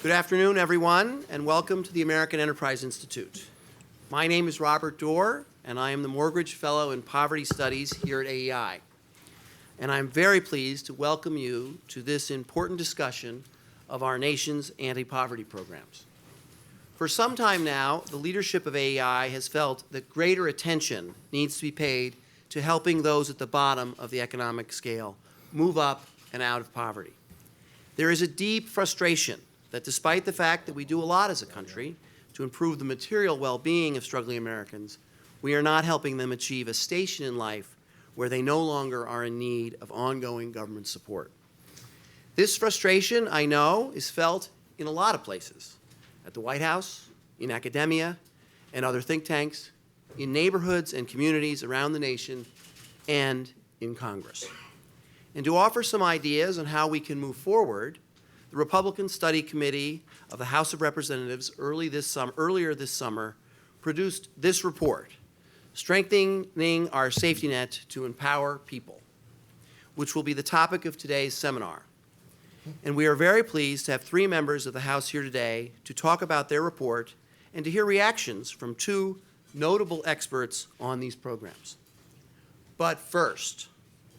Good afternoon, everyone, and welcome to the American Enterprise Institute. My name is Robert Doerr, and I am the Morgridge Fellow in Poverty Studies here at AEI. And I'm very pleased to welcome you to this important discussion of our nation's anti-poverty programs. For some time now, the leadership of AEI has felt that greater attention needs to be paid to helping those at the bottom of the economic scale move up and out of poverty. There is a deep frustration that despite the fact that we do a lot as a country to improve the material well-being of struggling Americans, we are not helping them achieve a station in life where they no longer are in need of ongoing government support. This frustration, I know, is felt in a lot of places, at the White House, in academia, and other think tanks, in neighborhoods and communities around the nation, and in Congress. And to offer some ideas on how we can move forward, the Republican Study Committee of the House of Representatives earlier this summer produced this report, Strengthening Our Safety Net to Empower People, which will be the topic of today's seminar. And we are very pleased to have three members of the House here today to talk about their report and to hear reactions from two notable experts on these programs. But first,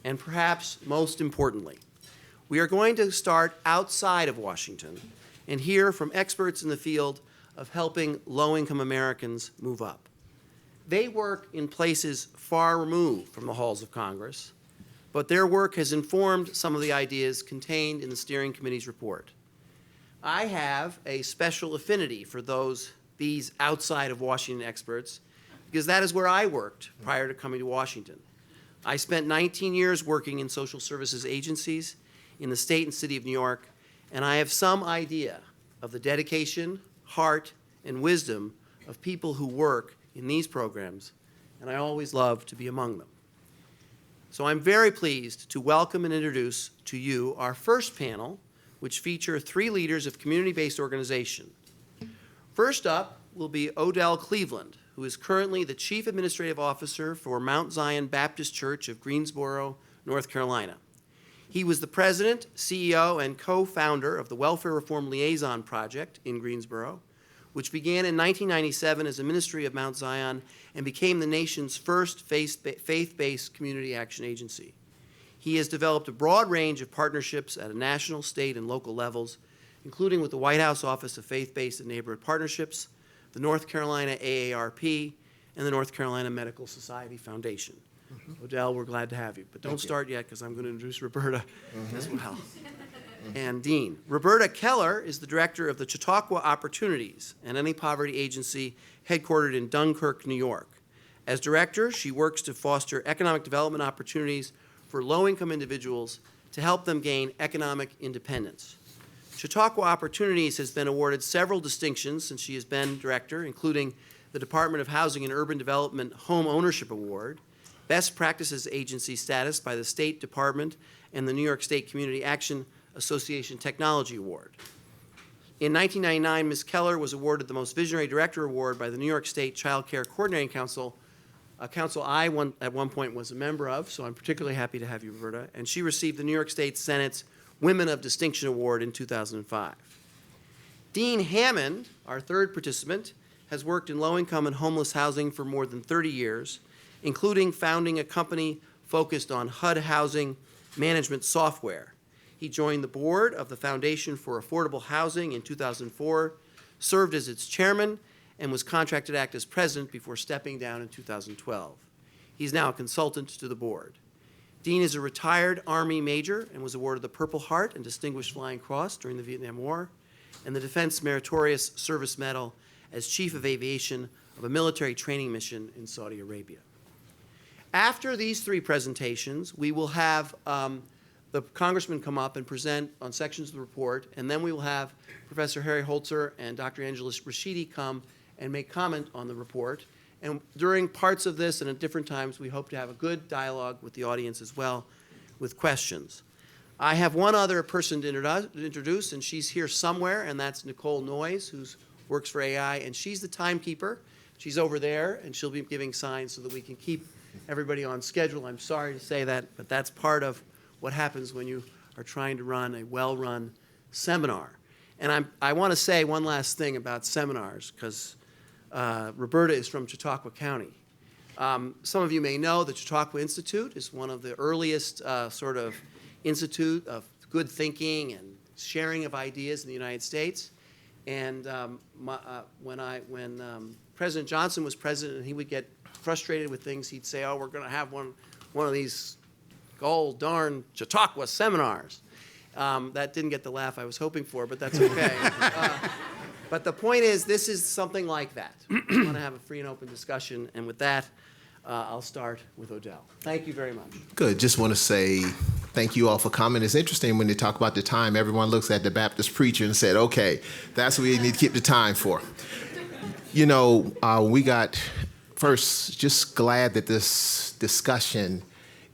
and perhaps most importantly, we are going to start outside of Washington and hear from experts in the field of helping low-income Americans move up. They work in places far removed from the halls of Congress, but their work has informed some of the ideas contained in the steering committee's report. I have a special affinity for these outside of Washington experts because that is where I worked prior to coming to Washington. I spent 19 years working in social services agencies in the state and city of New York, and I have some idea of the dedication, heart, and wisdom of people who work in these programs, and I always love to be among them. So I'm very pleased to welcome and introduce to you our first panel, which feature three leaders of community-based organization. First up will be Odell Cleveland, who is currently the Chief Administrative Officer for Mount Zion Baptist Church of Greensboro, North Carolina. He was the president, CEO, and co-founder of the Welfare Reform Liaison Project in Greensboro, which began in 1997 as a ministry of Mount Zion and became the nation's first faith-based community action agency. He has developed a broad range of partnerships at a national, state, and local levels, including with the White House Office of Faith-Based and Neighborhood Partnerships, the North Carolina AARP, and the North Carolina Medical Society Foundation. Odell, we're glad to have you. But don't start yet because I'm going to introduce Roberta as well. And Dean. Roberta Keller is the director of the Chautauqua Opportunities, an anti-poverty agency headquartered in Dunkirk, New York. As director, she works to foster economic development opportunities for low-income individuals to help them gain economic independence. Chautauqua Opportunities has been awarded several distinctions since she has been director, including the Department of Housing and Urban Development Home Ownership Award, Best Practices Agency status by the State Department and the New York State Community Action Association Technology Award. In 1999, Ms. Keller was awarded the Most Visionary Director Award by the New York State Child Care Coordinating Council, a council I at one point was a member of, so I'm particularly happy to have you, Roberta, and she received the New York State Senate's Women of Distinction Award in 2005. Dean Hammond, our third participant, has worked in low-income and homeless housing for more than 30 years, including founding a company focused on HUD housing management software. He joined the board of the Foundation for Affordable Housing in 2004, served as its chairman, and was contracted to act as president before stepping down in 2012. He's now a consultant to the board. Dean is a retired Army major and was awarded the Purple Heart and Distinguished Flying Cross during the Vietnam War, and the Defense Meritorious Service Medal as Chief of Aviation of a military training mission in Saudi Arabia. After these three presentations, we will have the congressman come up and present on sections of the report, and then we will have Professor Harry Holzer and Dr. Angela Rashidi come and make comment on the report. And during parts of this and at different times, we hope to have a good dialogue with the audience as well with questions. I have one other person to introduce, and she's here somewhere, and that's Nicole Noyes, who works for AI, and she's the timekeeper. She's over there, and she'll be giving signs so that we can keep everybody on schedule. I'm sorry to say that, but that's part of what happens when you are trying to run a well-run seminar. And I want to say one last thing about seminars, because Roberta is from Chautauqua County. Some of you may know the Chautauqua Institute is one of the earliest sort of institute of good thinking and sharing of ideas in the United States. And when President Johnson was president and he would get frustrated with things, he'd say, oh, we're going to have one of these gold darn Chautauqua seminars. That didn't get the laugh I was hoping for, but that's okay. But the point is, this is something like that. We want to have a free and open discussion, and with that, I'll start with Odell. Thank you very much. Good. Just want to say thank you all for coming. It's interesting when they talk about the time, everyone looks at the Baptist preacher and said, okay, that's what we need to keep the time for. You know, we got, first, just glad that this discussion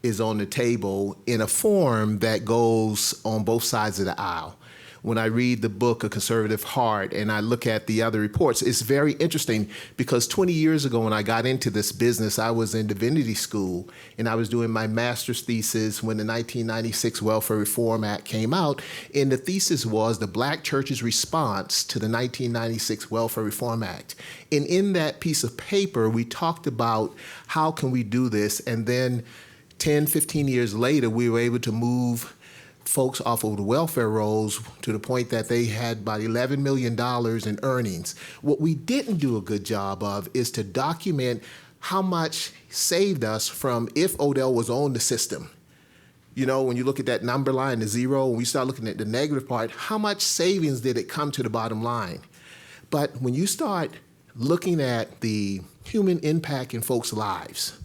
is on the table in a form that goes on both sides of the aisle. When I read the book, A Conservative Heart, and I look at the other reports, it's very interesting because 20 years ago when I got into this business, I was in divinity school and I was doing my master's thesis when the 1996 Welfare Reform Act came out. And the thesis was the Black church's response to the 1996 Welfare Reform Act. And in that piece of paper, we talked about how can we do this. And then 10, 15 years later, we were able to move folks off of the welfare rolls to the point that they had about $11 million in earnings. What we didn't do a good job of is to document how much saved us from if Odell was on the system. You know, when you look at that number line, the zero, and we start looking at the negative part, how much savings did it come to the bottom line? But when you start looking at the human impact in folks' lives,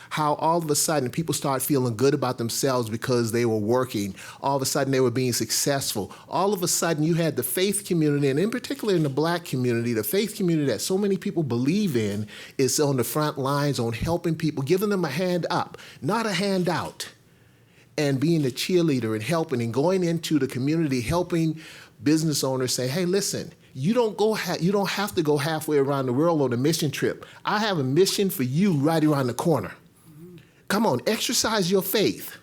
how all of a sudden people start feeling good about themselves because they were working. All of a sudden they were being successful. All of a sudden you had the faith community, and in particular in the Black community, the faith community that so many people believe in is on the front lines on helping people, giving them a hand up, not a handout, and being a cheerleader and helping and going into the community, helping business owners say, hey, listen, you don't have to go halfway around the world on a mission trip. I have a mission for you right around the corner. Come on, exercise your faith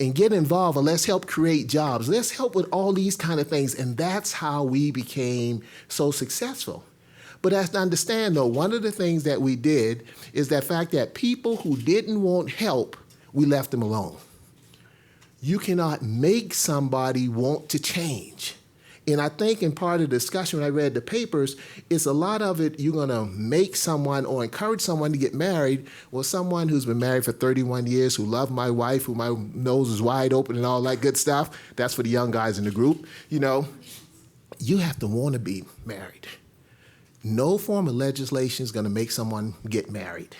and get involved, and let's help create jobs. Let's help with all these kind of things. And that's how we became so successful. But as to understand, though, one of the things that we did is the fact that people who didn't want help, we left them alone. You cannot make somebody want to change. And I think in part of the discussion when I read the papers, it's a lot of it you're going to make someone or encourage someone to get married. Well, someone who's been married for 31 years, who loved my wife, who my nose is wide open and all that good stuff, that's for the young guys in the group. You know, you have to want to be married. No form of legislation is going to make someone get married.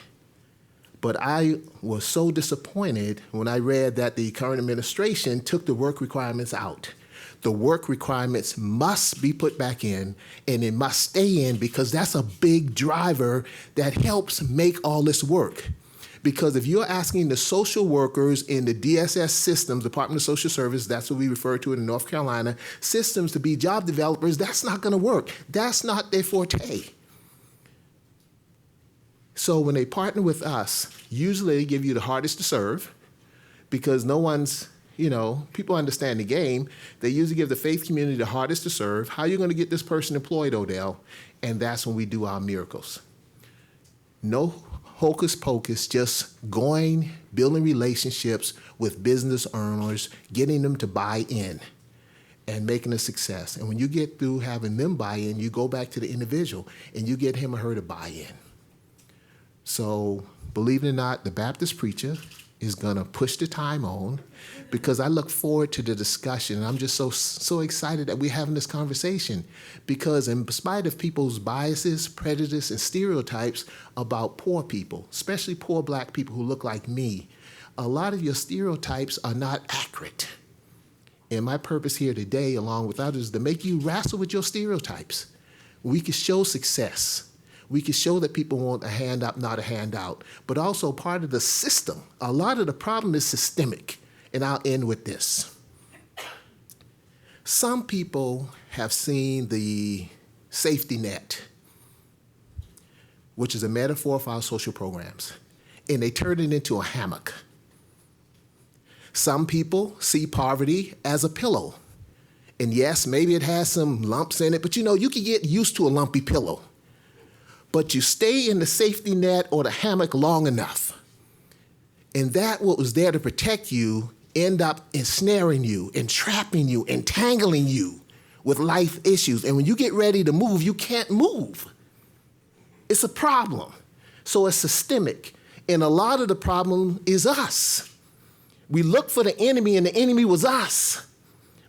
But I was so disappointed when I read that the current administration took the work requirements out. The work requirements must be put back in, and it must stay in because that's a big driver that helps make all this work. Because if you're asking the social workers in the DSS systems, Department of Social Service, that's what we refer to it in North Carolina, systems to be job developers, that's not going to work. That's not their forte. So when they partner with us, usually they give you the hardest to serve because no one's, you know, people understand the game. They usually give the faith community the hardest to serve. How are you going to get this person employed, Odell? And that's when we do our miracles. No hocus pocus, just going, building relationships with business owners, getting them to buy in and making a success. And when you get through having them buy in, you go back to the individual and you get him or her to buy in. So believe it or not, the Baptist preacher is going to push the time on because I look forward to the discussion. And I'm just so excited that we're having this conversation because in spite of people's biases, prejudice, and stereotypes about poor people, especially poor Black people who look like me, a lot of your stereotypes are not accurate. And my purpose here today, along with others, is to make you wrestle with your stereotypes. We can show success. We can show that people want a hand up, not a handout, but also part of the system. A lot of the problem is systemic, and I'll end with this. Some people have seen the safety net, which is a metaphor for our social programs, and they turn it into a hammock. Some people see poverty as a pillow, And yes, maybe it has some lumps in it, but you can get used to a lumpy pillow. But you stay in the safety net or the hammock long enough, and that what was there to protect you end up ensnaring you, entrapping you, entangling you with life issues. And when you get ready to move, you can't move. It's a problem. So it's systemic. And a lot of the problem is us. We look for the enemy, and the enemy was us.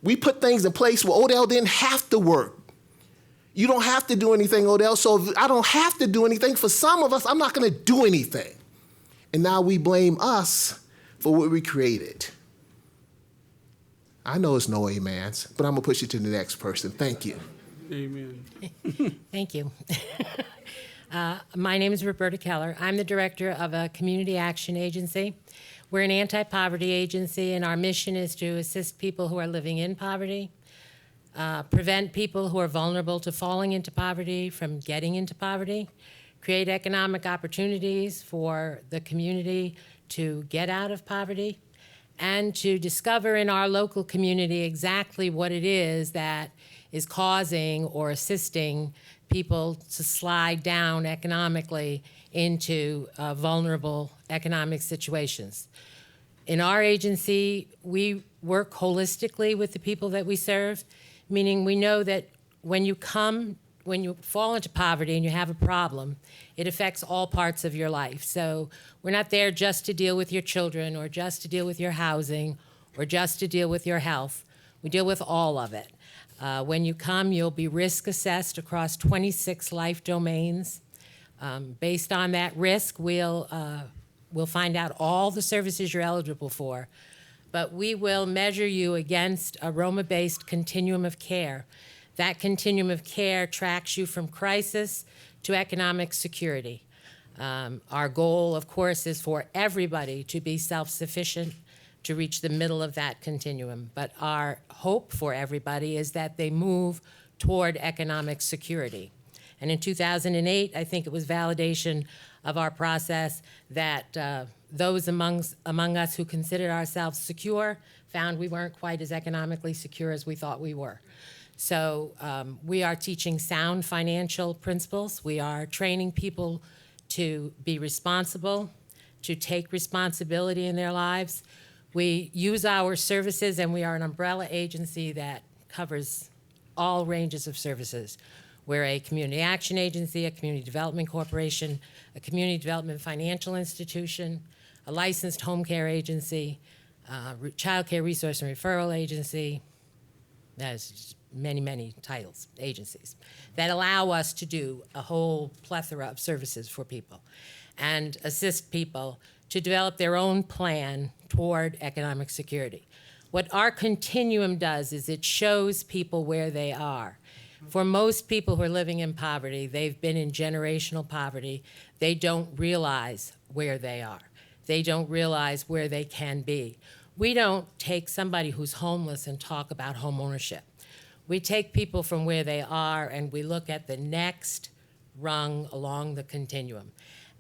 We put things in place where Odell didn't have to work. You don't have to do anything, Odell, so if I don't have to do anything. For some of us, I'm not going to do anything. And now we blame us for what we created. I know it's no amens, but I'm going to push it to the next person. Thank you. Amen. Thank you. My name is Roberta Keller. I'm the director of a community action agency. We're an anti-poverty agency, and our mission is to assist people who are living in poverty, prevent people who are vulnerable to falling into poverty from getting into poverty, create economic opportunities for the community to get out of poverty, and to discover in our local community exactly what it is that is causing or assisting people to slide down economically into vulnerable economic situations. In our agency, we work holistically with the people that we serve, meaning we know that when you fall into poverty and you have a problem, it affects all parts of your life. So we're not there just to deal with your children or just to deal with your housing or just to deal with your health. We deal with all of it. When you come, you'll be risk assessed across 26 life domains. Based on that risk, we'll find out all the services you're eligible for, but we will measure you against a Roma-based continuum of care. That continuum of care tracks you from crisis to economic security. Our goal, of course, is for everybody to be self-sufficient, to reach the middle of that continuum. But our hope for everybody is that they move toward economic security. And in 2008, I think it was validation of our process that those among us who considered ourselves secure found we weren't quite as economically secure as we thought we were. So we are teaching sound financial principles. We are training people to be responsible, to take responsibility in their lives. We use our services, and we are an umbrella agency that covers all ranges of services. We're a community action agency, a community development corporation, a community development financial institution, a licensed home care agency, child care resource and referral agency. There's many, many titles, agencies, that allow us to do a whole plethora of services for people and assist people to develop their own plan toward economic security. What our continuum does is it shows people where they are. For most people who are living in poverty, they've been in generational poverty. They don't realize where they are. They don't realize where they can be. We don't take somebody who's homeless and talk about home ownership. We take people from where they are and we look at the next rung along the continuum.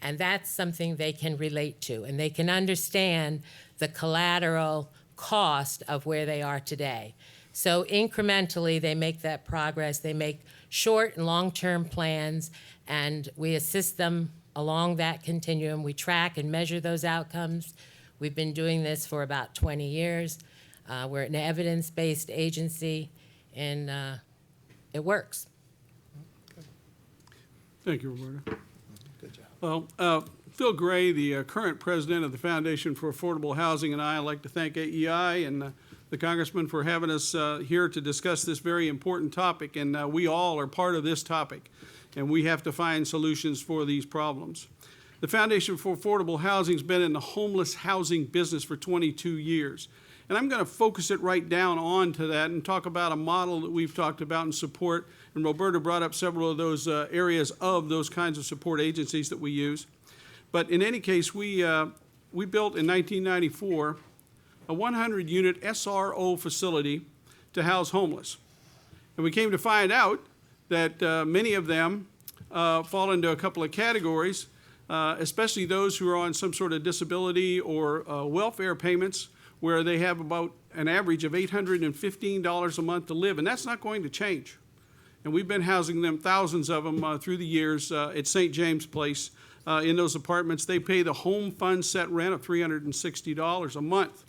And that's something they can relate to, and they can understand the collateral cost of where they are today. So incrementally, they make that progress. They make short and long-term plans, and we assist them along that continuum. We track and measure those outcomes. We've been doing this for about 20 years. We're an evidence-based agency, and it works. Thank you, Roberta. Good job. Well, Phil Gray, the current president of the Foundation for Affordable Housing, and I'd like to thank AEI and the Congressman for having us here to discuss this very important topic. And we all are part of this topic, and we have to find solutions for these problems. The Foundation for Affordable Housing has been in the homeless housing business for 22 years. And I'm going to focus it right down onto that and talk about a model that we've talked about and support. And Roberta brought up several of those areas of those kinds of support agencies that we use. But in any case, we built in 1994 a 100-unit SRO facility to house homeless. And we came to find out that many of them fall into a couple of categories, especially those who are on some sort of disability or welfare payments, where they have about an average of $815 a month to live, and that's not going to change. And we've been housing them, thousands of them, through the years at St. James Place. In those apartments, they pay the home fund set rent of $360 a month.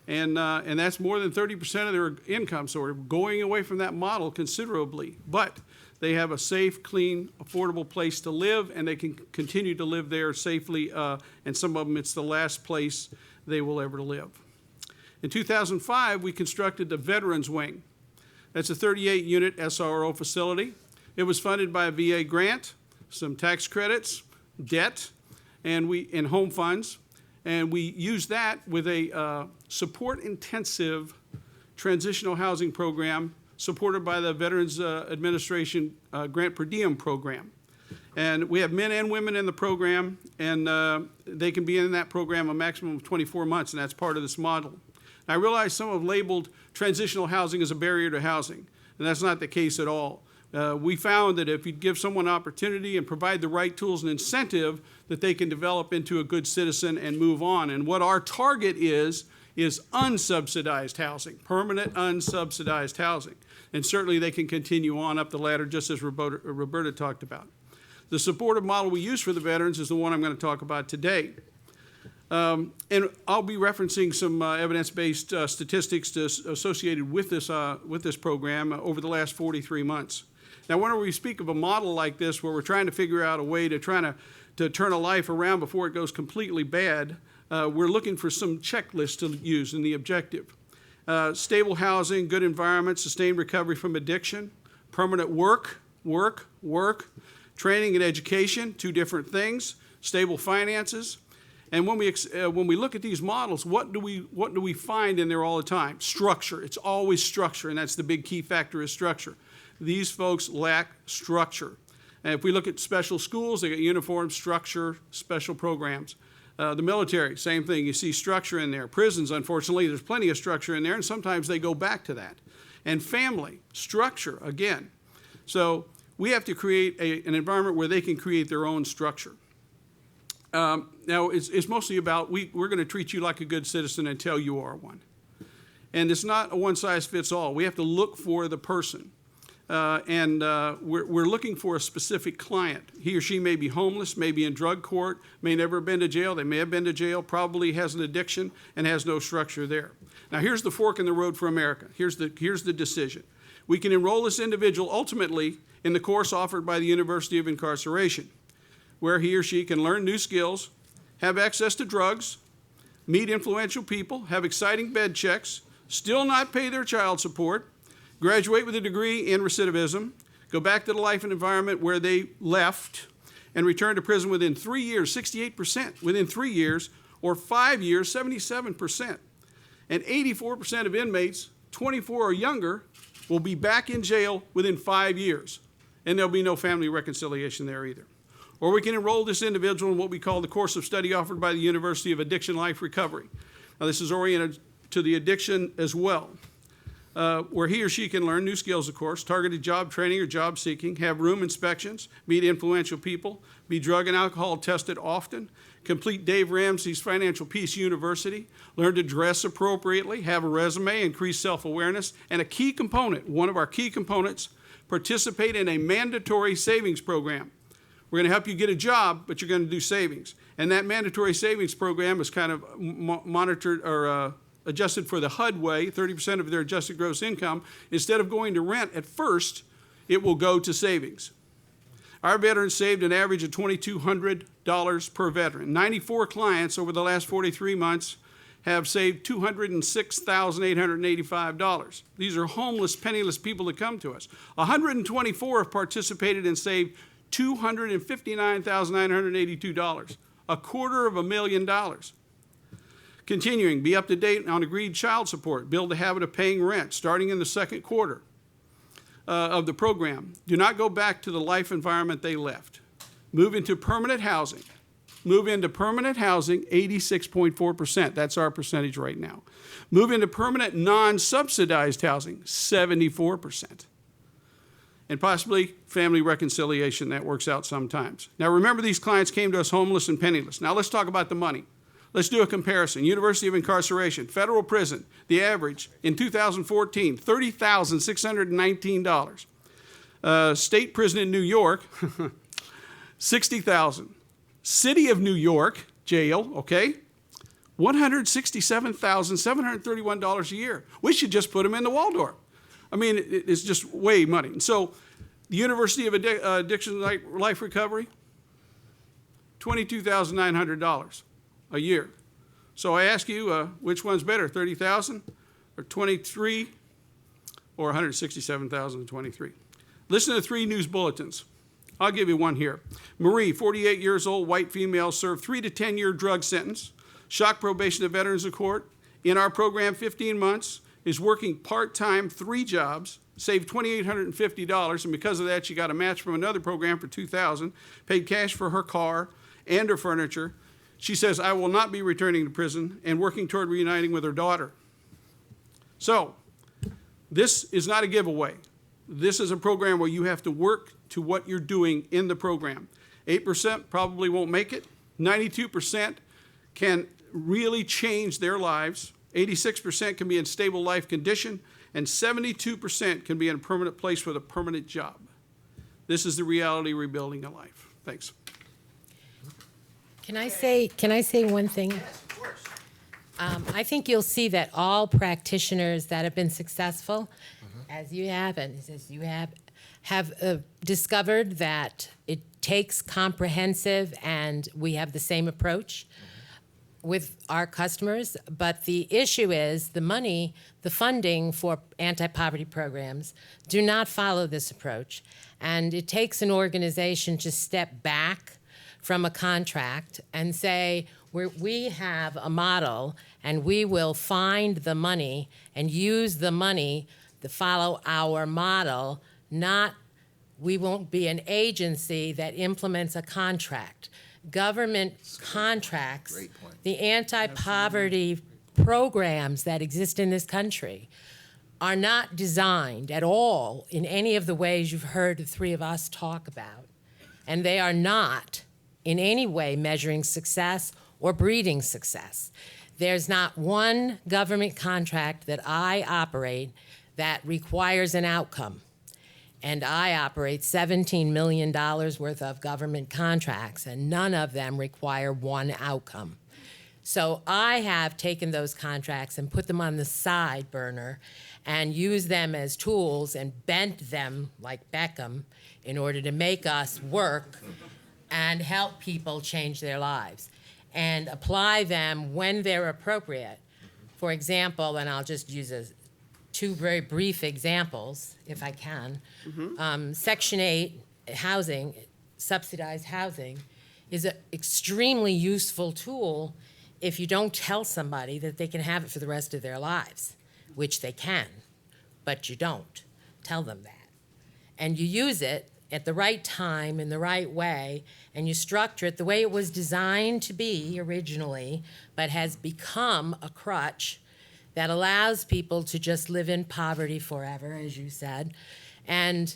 And that's more than 30% of their income, so we're going away from that model considerably. But they have a safe, clean, affordable place to live, and they can continue to live there safely, and some of them, it's the last place they will ever live. In 2005, we constructed the Veterans Wing. That's a 38-unit SRO facility. It was funded by a VA grant, some tax credits, debt, and home funds. And we used that with a support-intensive transitional housing program supported by the Veterans Administration Grant Per Diem program. And we have men and women in the program, and they can be in that program a maximum of 24 months, and that's part of this model. I realize some have labeled transitional housing as a barrier to housing, and that's not the case at all. We found that if you give someone opportunity and provide the right tools and incentive, that they can develop into a good citizen and move on. And what our target is unsubsidized housing, permanent unsubsidized housing. And certainly they can continue on up the ladder, just as Roberta talked about. The supportive model we use for the veterans is the one I'm going to talk about today. And I'll be referencing some evidence-based statistics associated with this program over the last 43 months. Now, whenever we speak of a model like this, where we're trying to figure out a way to turn a life around before it goes completely bad, we're looking for some checklists to use in the objective. Stable housing, good environment, sustained recovery from addiction, permanent work, training and education, two different things, stable finances. And when we look at these models, what do we find in there all the time? Structure. It's always structure, and that's the big key factor is structure. These folks lack structure. And if we look at special schools, they get uniform structure, special programs. The military, same thing. You see structure in there. Prisons, unfortunately, there's plenty of structure in there, and sometimes they go back to that. And family, structure, again. So we have to create an environment where they can create their own structure. Now, it's mostly about we're going to treat you like a good citizen until you are one. And it's not a one-size-fits-all. We have to look for the person. We're looking for a specific client. He or she may be homeless, may be in drug court, may never have been to jail. They may have been to jail, probably has an addiction, and has no structure there. Now, here's the fork in the road for America. Here's the decision. We can enroll this individual ultimately in the course offered by the University of Incarceration, where he or she can learn new skills, have access to drugs, meet influential people, have exciting bed checks, still not pay their child support, graduate with a degree in recidivism, go back to the life and environment where they left, and return to prison within 3 years, 68% within 3 years, or 5 years, 77%. And 84% of inmates, 24 or younger, will be back in jail within 5 years. And there'll be no family reconciliation there either. Or we can enroll this individual in what we call the course of study offered by the University of Addiction Life Recovery. Now, this is oriented to the addiction as well, where he or she can learn new skills, of course, targeted job training or job seeking, have room inspections, meet influential people, be drug and alcohol tested often, complete Dave Ramsey's Financial Peace University, learn to dress appropriately, have a resume, increase self-awareness, and a key component, one of our key components, participate in a mandatory savings program. We're going to help you get a job, but you're going to do savings. And that mandatory savings program is kind of monitored or adjusted for the HUD way, 30% of their adjusted gross income. Instead of going to rent at first, it will go to savings. Our veterans saved an average of $2,200 per veteran. 94 clients over the last 43 months have saved $206,885. These are homeless, penniless people that come to us. 124 have participated and saved $259,982, $250,000. Continuing, be up to date on agreed child support, build a habit of paying rent, starting in the second quarter of the program. Do not go back to the life environment they left. Move into permanent housing. Move into permanent housing, 86.4%. That's our percentage right now. Move into permanent non-subsidized housing, 74%. And possibly family reconciliation, that works out sometimes. Now remember, these clients came to us homeless and penniless. Now let's talk about the money. Let's do a comparison. University of Incarceration, federal prison, the average in 2014, $30,619. State prison in New York, $60,000. City of New York jail, okay, $167,731 a year. We should just put them in the Waldorf. I mean, it's just way money. And so the University of Addiction Life Recovery, $22,900 a year. So I ask you, which one's better, 30,000 or 23 or 167,023? Listen to 3 news bulletins. I'll give you one here. Marie, 48 years old, white female, served 3 to 10-year drug sentence, shock probation to Veterans of Court. In our program, 15 months, is working part-time, 3 jobs, saved $2,850, and because of that, she got a match from another program for $2,000, paid cash for her car and her furniture. She says, I will not be returning to prison and working toward reuniting with her daughter. So, this is not a giveaway. This is a program where you have to work to what you're doing in the program. 8% probably won't make it. 92% can really change their lives. 86% can be in stable life condition. And 72% can be in a permanent place with a permanent job. This is the reality of rebuilding a life. Thanks. Can I say one thing? Yes, of course. I think you'll see that all practitioners that have been successful, as you have and as you have discovered that it takes comprehensive, and we have the same approach with our customers. But the issue is the money, the funding for anti-poverty programs do not follow this approach. And it takes an organization to step back from a contract and say, we have a model and we will find the money and use the money to follow our model, we won't be an agency that implements a contract. Government contracts, Great point. the anti-poverty programs that exist in this country are not designed at all in any of the ways you've heard the 3 of us talk about. And they are not in any way measuring success or breeding success. There's not one government contract that I operate that requires an outcome. And I operate $17 million worth of government contracts, and none of them require one outcome. So I have taken those contracts and put them on the side burner and used them as tools and bent them like Beckham in order to make us work and help people change their lives and apply them when they're appropriate. For example, and I'll just use 2 very brief examples, if I can. Section 8 housing, subsidized housing, is an extremely useful tool if you don't tell somebody that they can have it for the rest of their lives, which they can, but you don't tell them that. And you use it at the right time, in the right way, and you structure it the way it was designed to be originally, but has become a crutch that allows people to just live in poverty forever, as you said. And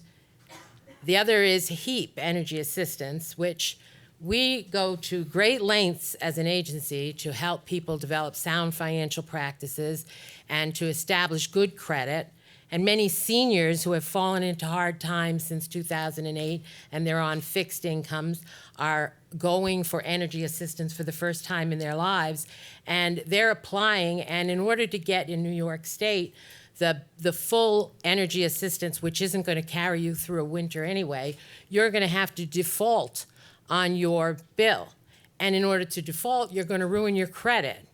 the other is HEAP, Energy Assistance, which we go to great lengths as an agency to help people develop sound financial practices and to establish good credit. And many seniors who have fallen into hard times since 2008 and they're on fixed incomes are going for energy assistance for the first time in their lives. And they're applying, and in order to get in New York State the full energy assistance, which isn't going to carry you through a winter anyway, you're going to have to default on your bill. And in order to default, you're going to ruin your credit.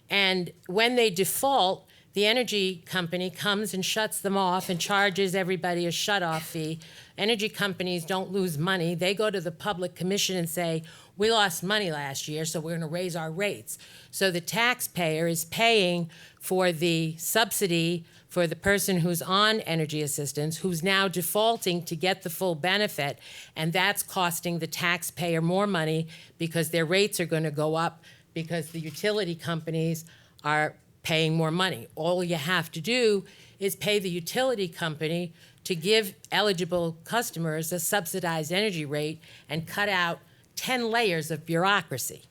And when they default, the energy company comes and shuts them off and charges everybody a shut-off fee. Energy companies don't lose money. They go to the Public Commission and say, we lost money last year, so we're going to raise our rates. So the taxpayer is paying for the subsidy for the person who's on energy assistance, who's now defaulting to get the full benefit, and that's costing the taxpayer more money because their rates are going to go up because the utility companies are paying more money. All you have to do is pay the utility company to give eligible customers a subsidized energy rate and cut out 10 layers of bureaucracy.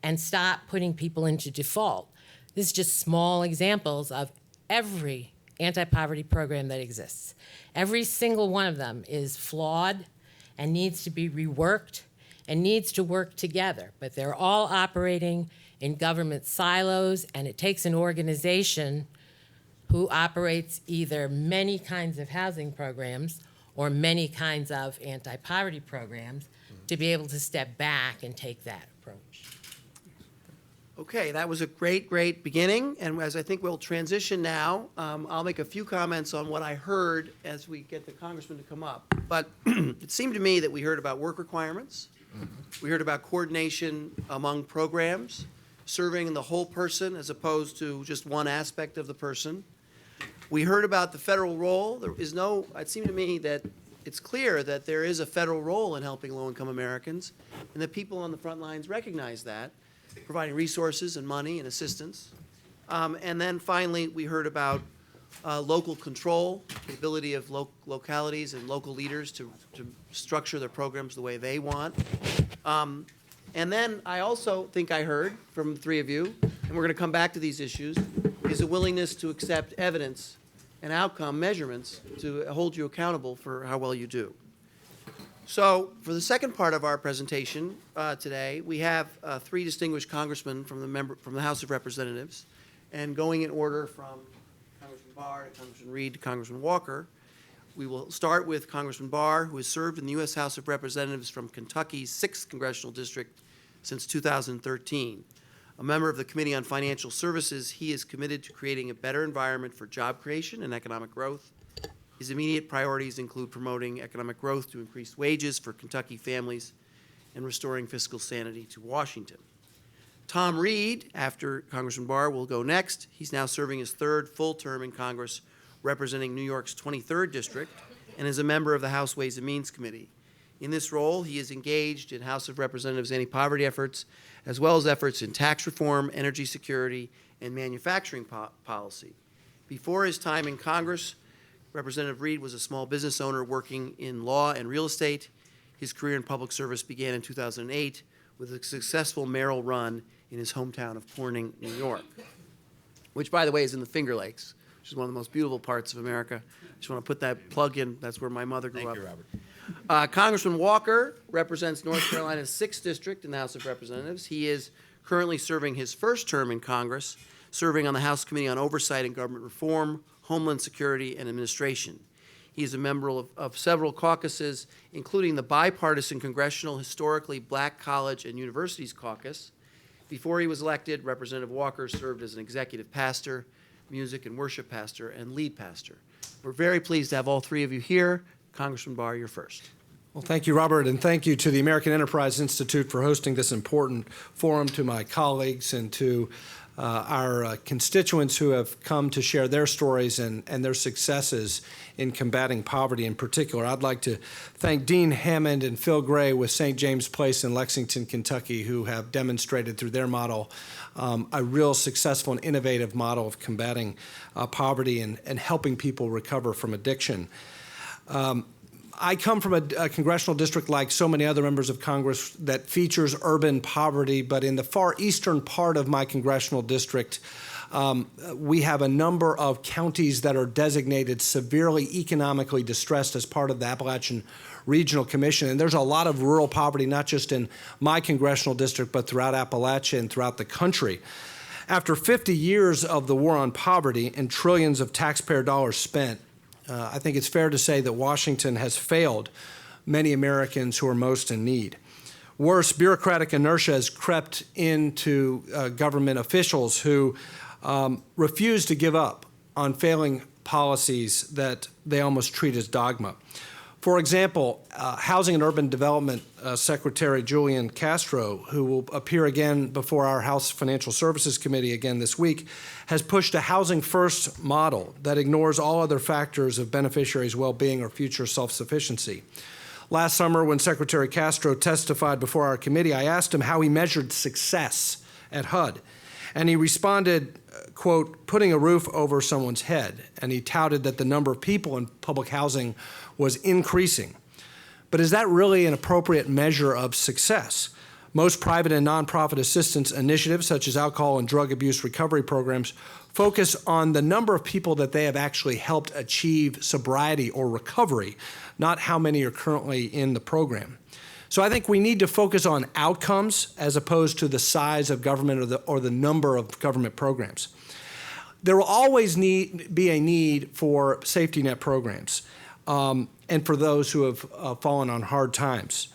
and stop putting people into default. This is just small examples of every anti-poverty program that exists. Every single one of them is flawed and needs to be reworked and needs to work together, but they're all operating in government silos, and it takes an organization who operates either many kinds of housing programs or many kinds of anti-poverty programs to be able to step back and take that approach. Okay, that was a great, great beginning, and as I think we'll transition now, I'll make a few comments on what I heard as we get the congressman to come up. But it seemed to me that we heard about work requirements, we heard about coordination among programs, serving the whole person as opposed to just one aspect of the person. We heard about the federal role. It seemed to me that it's clear that there is a federal role in helping low-income Americans, and that people on the front lines recognize that, providing resources and money and assistance. And then finally, we heard about local control, the ability of localities and local leaders to structure their programs the way they want. And then I also think I heard from the three of you, and we're going to come back to these issues, is a willingness to accept evidence and outcome measurements to hold you accountable for how well you do. So for the second part of our presentation today, we have three distinguished congressmen from the House of Representatives, and going in order from Congressman Barr to Congressman Reed to Congressman Walker. We will start with Congressman Barr, who has served in the U.S. House of Representatives from Kentucky's 6th Congressional District since 2013. A member of the Committee on Financial Services, he is committed to creating a better environment for job creation and economic growth. His immediate priorities include promoting economic growth to increase wages for Kentucky families and restoring fiscal sanity to Washington. Tom Reed, after Congressman Barr, will go next. He's now serving his third full term in Congress, representing New York's 23rd District, and is a member of the House Ways and Means Committee. In this role, he is engaged in House of Representatives anti-poverty efforts, as well as efforts in tax reform, energy security, and manufacturing policy. Before his time in Congress, Representative Reed was a small business owner working in law and real estate. His career in public service began in 2008 with a successful mayoral run in his hometown of Corning, New York, which, by the way, is in the Finger Lakes, which is one of the most beautiful parts of America. I just want to put that plug in. That's where my mother grew up. Thank you, Robert. Congressman Walker represents North Carolina's 6th District in the House of Representatives. He is currently serving his first term in Congress, serving on the House Committee on Oversight and Government Reform, Homeland Security, and Administration. He is a member of several caucuses, including the bipartisan Congressional Historically Black College and Universities Caucus. Before he was elected, Representative Walker served as an executive pastor, music and worship pastor, and lead pastor. We're very pleased to have all three of you here. Congressman Barr, you're first. Well, thank you, Robert, and thank you to the American Enterprise Institute for hosting this important forum, to my colleagues and to our constituents who have come to share their stories and their successes in combating poverty in particular. I'd like to thank Dean Hammond and Phil Gray with St. James Place in Lexington, Kentucky, who have demonstrated through their model a real successful and innovative model of combating poverty and helping people recover from addiction. I come from a congressional district, like so many other members of Congress, that features urban poverty, but in the far eastern part of my congressional district, we have a number of counties that are designated severely economically distressed as part of the Appalachian Regional Commission. And there's a lot of rural poverty, not just in my congressional district, but throughout Appalachia and throughout the country. After 50 years of the war on poverty and trillions of taxpayer dollars spent, I think it's fair to say that Washington has failed many Americans who are most in need. Worse, bureaucratic inertia has crept into government officials who refuse to give up on failing policies that they almost treat as dogma. For example, Housing and Urban Development Secretary Julian Castro, who will appear again before our House Financial Services Committee again this week, has pushed a housing first model that ignores all other factors of beneficiaries' well-being or future self-sufficiency. Last summer, when Secretary Castro testified before our committee, I asked him how he measured success at HUD. And he responded, quote, putting a roof over someone's head. And he touted that the number of people in public housing was increasing. But is that really an appropriate measure of success? Most private and nonprofit assistance initiatives, such as alcohol and drug abuse recovery programs, focus on the number of people that they have actually helped achieve sobriety or recovery, not how many are currently in the program. So I think we need to focus on outcomes as opposed to the size of government or the number of government programs. There will always be a need for safety net programs and for those who have fallen on hard times,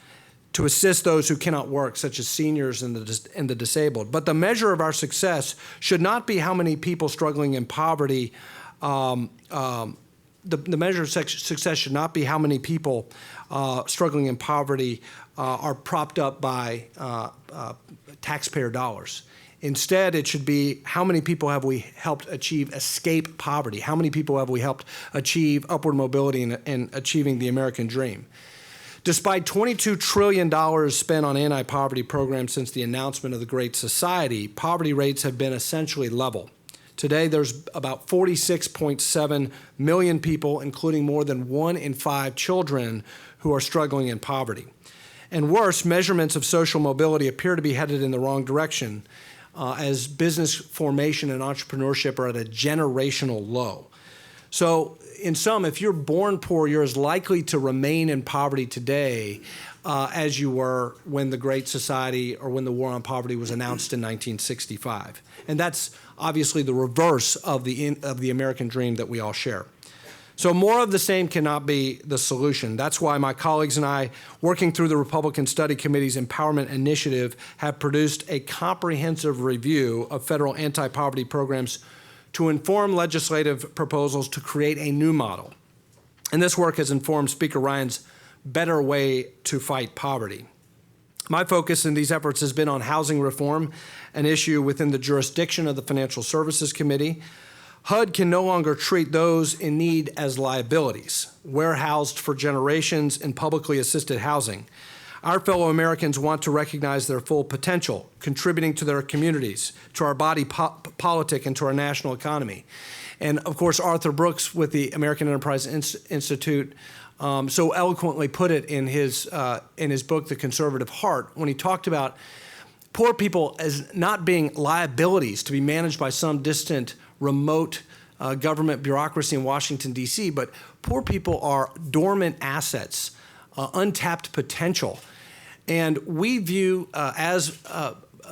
to assist those who cannot work, such as seniors and the disabled. But the measure of our success should not be how many people struggling in poverty. The measure of success should not be how many people struggling in poverty are propped up by taxpayer dollars. Instead, it should be how many people have we helped achieve escape poverty? How many people have we helped achieve upward mobility and achieving the American dream? Despite $22 trillion spent on anti-poverty programs since the announcement of the Great Society, poverty rates have been essentially level. Today, there's about 46.7 million people, including more than 1 in 5 children, who are struggling in poverty. And worse, measurements of social mobility appear to be headed in the wrong direction as business formation and entrepreneurship are at a generational low. So in sum, if you're born poor, you're as likely to remain in poverty today as you were when the Great Society or when the War on Poverty was announced in 1965. And that's obviously the reverse of the American dream that we all share. So more of the same cannot be the solution. That's why my colleagues and I, working through the Republican Study Committee's Empowerment Initiative, have produced a comprehensive review of federal anti-poverty programs to inform legislative proposals to create a new model. And this work has informed Speaker Ryan's better way to fight poverty. My focus in these efforts has been on housing reform, an issue within the jurisdiction of the Financial Services Committee. HUD can no longer treat those in need as liabilities, warehoused for generations in publicly assisted housing. Our fellow Americans want to recognize their full potential, contributing to their communities, to our body politic, and to our national economy. And of course, Arthur Brooks with the American Enterprise Institute so eloquently put it in his book, The Conservative Heart, when he talked about poor people as not being liabilities to be managed by some distant, remote government bureaucracy in Washington, D.C., but poor people are dormant assets, untapped potential. And we view, as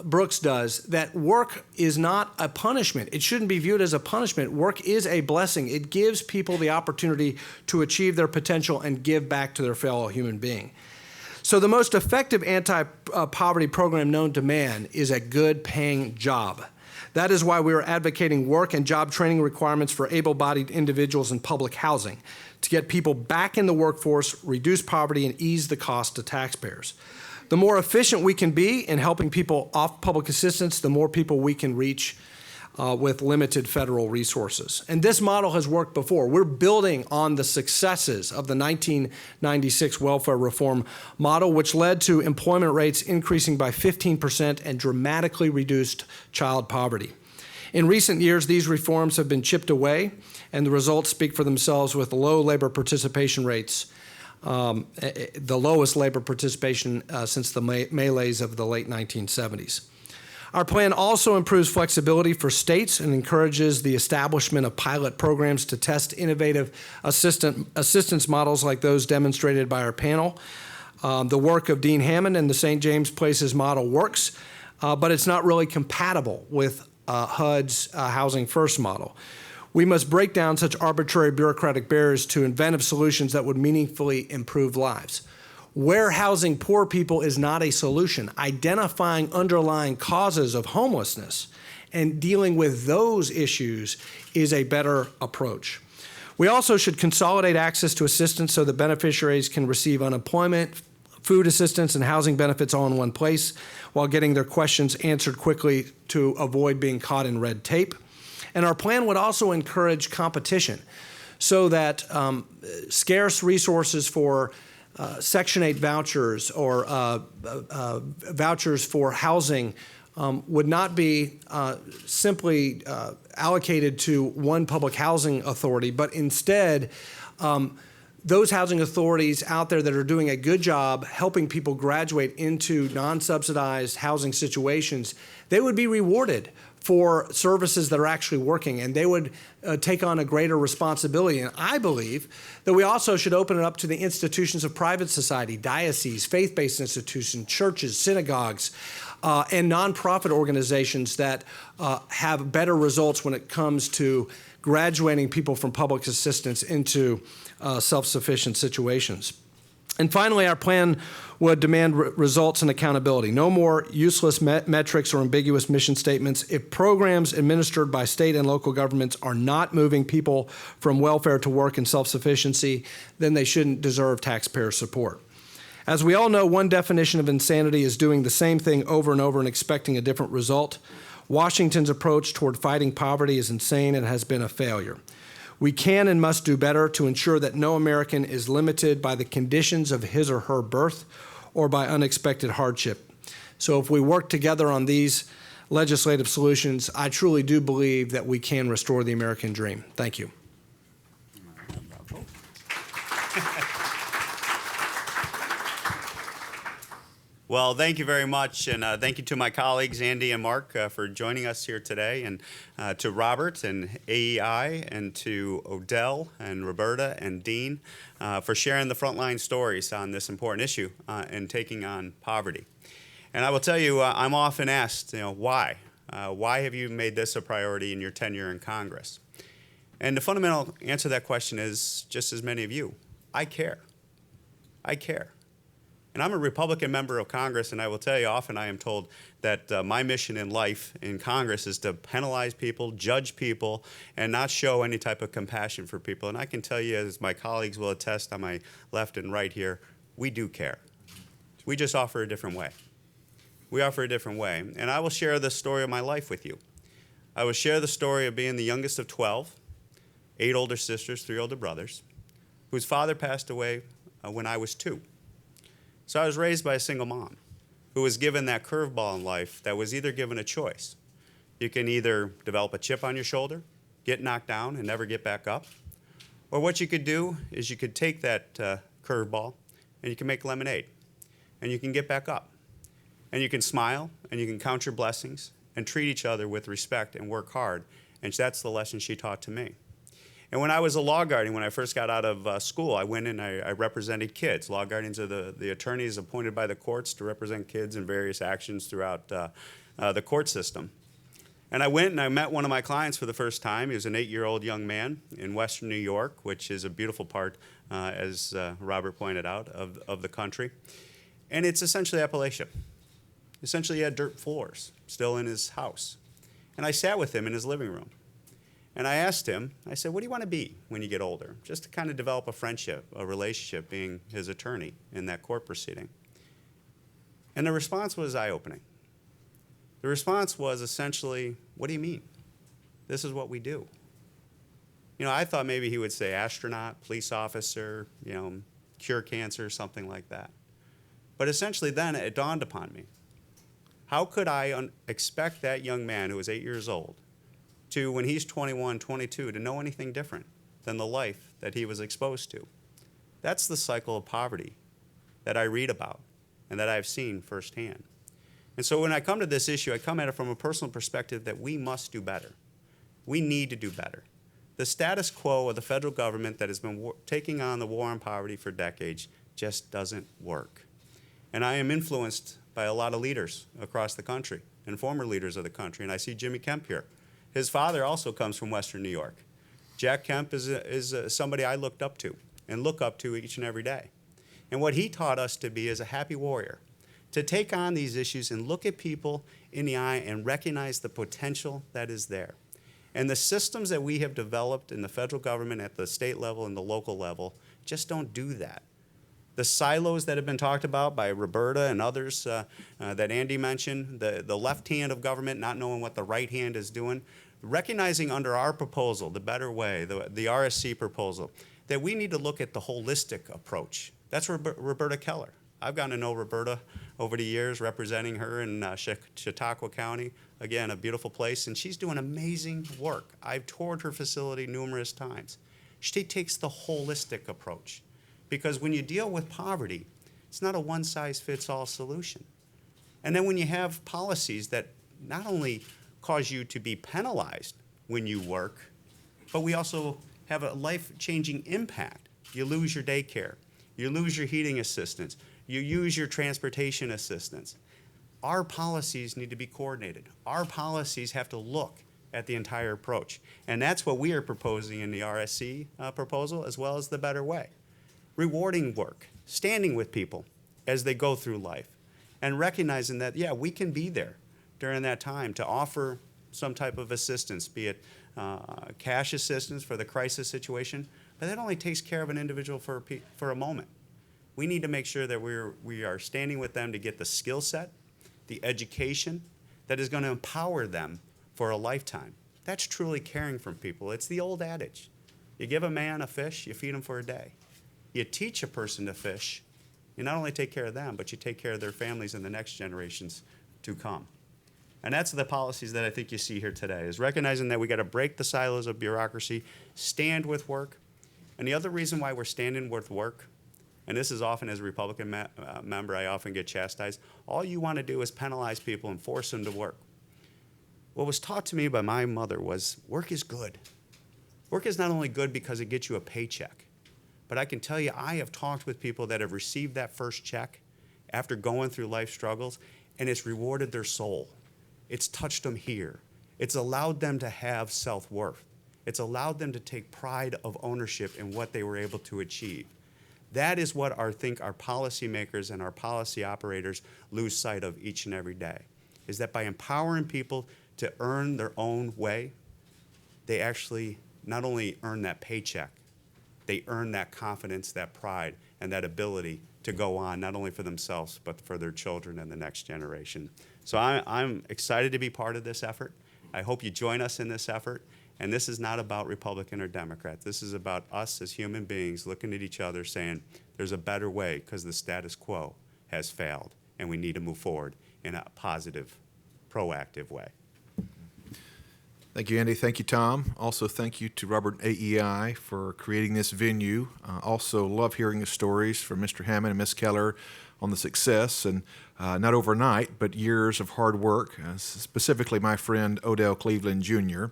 Brooks does, that work is not a punishment. It shouldn't be viewed as a punishment. Work is a blessing. It gives people the opportunity to achieve their potential and give back to their fellow human being. So the most effective anti-poverty program known to man is a good-paying job. That is why we are advocating work and job training requirements for able-bodied individuals in public housing to get people back in the workforce, reduce poverty, and ease the cost to taxpayers. The more efficient we can be in helping people off public assistance, the more people we can reach with limited federal resources. And this model has worked before. We're building on the successes of the 1996 welfare reform model, which led to employment rates increasing by 15% and dramatically reduced child poverty. In recent years, these reforms have been chipped away, and the results speak for themselves with low labor participation rates, the lowest labor participation since the melees of the late 1970s. Our plan also improves flexibility for states and encourages the establishment of pilot programs to test innovative assistance models like those demonstrated by our panel. The work of Dean Hammond and the St. James Places model works, but it's not really compatible with HUD's Housing First model. We must break down such arbitrary bureaucratic barriers to inventive solutions that would meaningfully improve lives. Warehousing poor people is not a solution. Identifying underlying causes of homelessness and dealing with those issues is a better approach. We also should consolidate access to assistance so that beneficiaries can receive unemployment, food assistance, and housing benefits all in one place while getting their questions answered quickly to avoid being caught in red tape. And our plan would also encourage competition so that scarce resources for Section 8 vouchers or vouchers for housing would not be simply allocated to one public housing authority, but instead those housing authorities out there that are doing a good job helping people graduate into non-subsidized housing situations, they would be rewarded for services that are actually working, and they would take on a greater responsibility. And I believe that we also should open it up to the institutions of private society, dioceses, faith-based institutions, churches, synagogues, and nonprofit organizations that have better results when it comes to graduating people from public assistance into self-sufficient situations. And finally, our plan would demand results and accountability. No more useless metrics or ambiguous mission statements. If programs administered by state and local governments are not moving people from welfare to work and self-sufficiency, then they shouldn't deserve taxpayer support. As we all know, one definition of insanity is doing the same thing over and over and expecting a different result. Washington's approach toward fighting poverty is insane and has been a failure. We can and must do better to ensure that no American is limited by the conditions of his or her birth or by unexpected hardship. So if we work together on these legislative solutions, I truly do believe that we can restore the American dream. Thank you. Well, thank you very much, and thank you to my colleagues, Andy and Mark, for joining us here today, and to Robert and AEI, and to Odell and Roberta and Dean for sharing the frontline stories on this important issue and taking on poverty. And I will tell you, I'm often asked, why? Why have you made this a priority in your tenure in Congress? And the fundamental answer to that question is just as many of you. I care. I care. And I'm a Republican member of Congress, and I will tell you, often I am told that my mission in life in Congress is to penalize people, judge people, and not show any type of compassion for people. And I can tell you, as my colleagues will attest on my left and right here, we do care. We just offer a different way. We offer a different way. And I will share the story of my life with you. I will share the story of being the youngest of 12, 8 older sisters, 3 older brothers, whose father passed away when I was 2. So I was raised by a single mom who was given that curveball in life that was either given a choice. You can either develop a chip on your shoulder, get knocked down, and never get back up, or what you could do is you could take that curveball and you can make lemonade, and you can get back up, and you can smile, and you can count your blessings, and treat each other with respect and work hard, and that's the lesson she taught to me. And when I was a law guardian, when I first got out of school, I went and I represented kids. Law guardians are the attorneys appointed by the courts to represent kids in various actions throughout the court system. And I went and I met one of my clients for the first time. He was an 8-year-old young man in western New York, which is a beautiful part, as Robert pointed out, of the country. And it's essentially Appalachia. Essentially, he had dirt floors still in his house. And I sat with him in his living room. And I asked him, I said, what do you want to be when you get older? Just to kind of develop a friendship, a relationship, being his attorney in that court proceeding. And the response was eye-opening. The response was essentially, what do you mean? This is what we do. I thought maybe he would say astronaut, police officer, cure cancer, something like that. But essentially then it dawned upon me. How could I expect that young man who was 8 years old to, when he's 21, 22, to know anything different than the life that he was exposed to? That's the cycle of poverty that I read about and that I've seen firsthand. And so when I come to this issue, I come at it from a personal perspective that we must do better. We need to do better. The status quo of the federal government that has been taking on the war on poverty for decades just doesn't work. And I am influenced by a lot of leaders across the country and former leaders of the country, and I see Jimmy Kemp here. His father also comes from western New York. Jack Kemp is somebody I looked up to and look up to each and every day. And what he taught us to be is a happy warrior, to take on these issues and look at people in the eye and recognize the potential that is there. And the systems that we have developed in the federal government at the state level and the local level just don't do that. The silos that have been talked about by Roberta and others that Andy mentioned, the left hand of government not knowing what the right hand is doing, recognizing under our proposal, the better way, the RSC proposal, that we need to look at the holistic approach. That's Roberta Keller. I've gotten to know Roberta over the years, representing her in Chautauqua County. Again, a beautiful place, and she's doing amazing work. I've toured her facility numerous times. She takes the holistic approach. Because when you deal with poverty, it's not a one-size-fits-all solution. And then when you have policies that not only cause you to be penalized when you work, but we also have a life-changing impact. You lose your daycare. You lose your heating assistance. You use your transportation assistance. Our policies need to be coordinated. Our policies have to look at the entire approach. And that's what we are proposing in the RSC proposal, as well as the Better Way. Rewarding work, standing with people as they go through life, and recognizing that, yeah, we can be there during that time to offer some type of assistance, be it cash assistance for the crisis situation, but that only takes care of an individual for a moment. We need to make sure that we are standing with them to get the skill set, the education that is going to empower them for a lifetime. That's truly caring for people. It's the old adage. You give a man a fish, you feed him for a day. You teach a person to fish, you not only take care of them, but you take care of their families and the next generations to come. And that's the policies that I think you see here today, is recognizing that we got to break the silos of bureaucracy, stand with work. And the other reason why we're standing with work, and this is often as a Republican member, I often get chastised, all you want to do is penalize people and force them to work. What was taught to me by my mother was work is good. Work is not only good because it gets you a paycheck, but I can tell you, I have talked with people that have received that first check after going through life struggles, and it's rewarded their soul. It's touched them here. It's allowed them to have self-worth. It's allowed them to take pride of ownership in what they were able to achieve. That is what I think our policymakers and our policy operators lose sight of each and every day, is that by empowering people to earn their own way, they actually not only earn that paycheck, they earn that confidence, that pride, and that ability to go on, not only for themselves, but for their children and the next generation. So I'm excited to be part of this effort. I hope you join us in this effort. And this is not about Republican or Democrat. This is about us as human beings looking at each other saying, there's a better way because the status quo has failed, and we need to move forward in a positive, proactive way. Thank you, Andy. Thank you, Tom. Also, thank you to Robert AEI for creating this venue. Also, love hearing the stories from Mr. Hammond and Ms. Keller on the success, and not overnight, but years of hard work, specifically my friend Odell Cleveland Jr.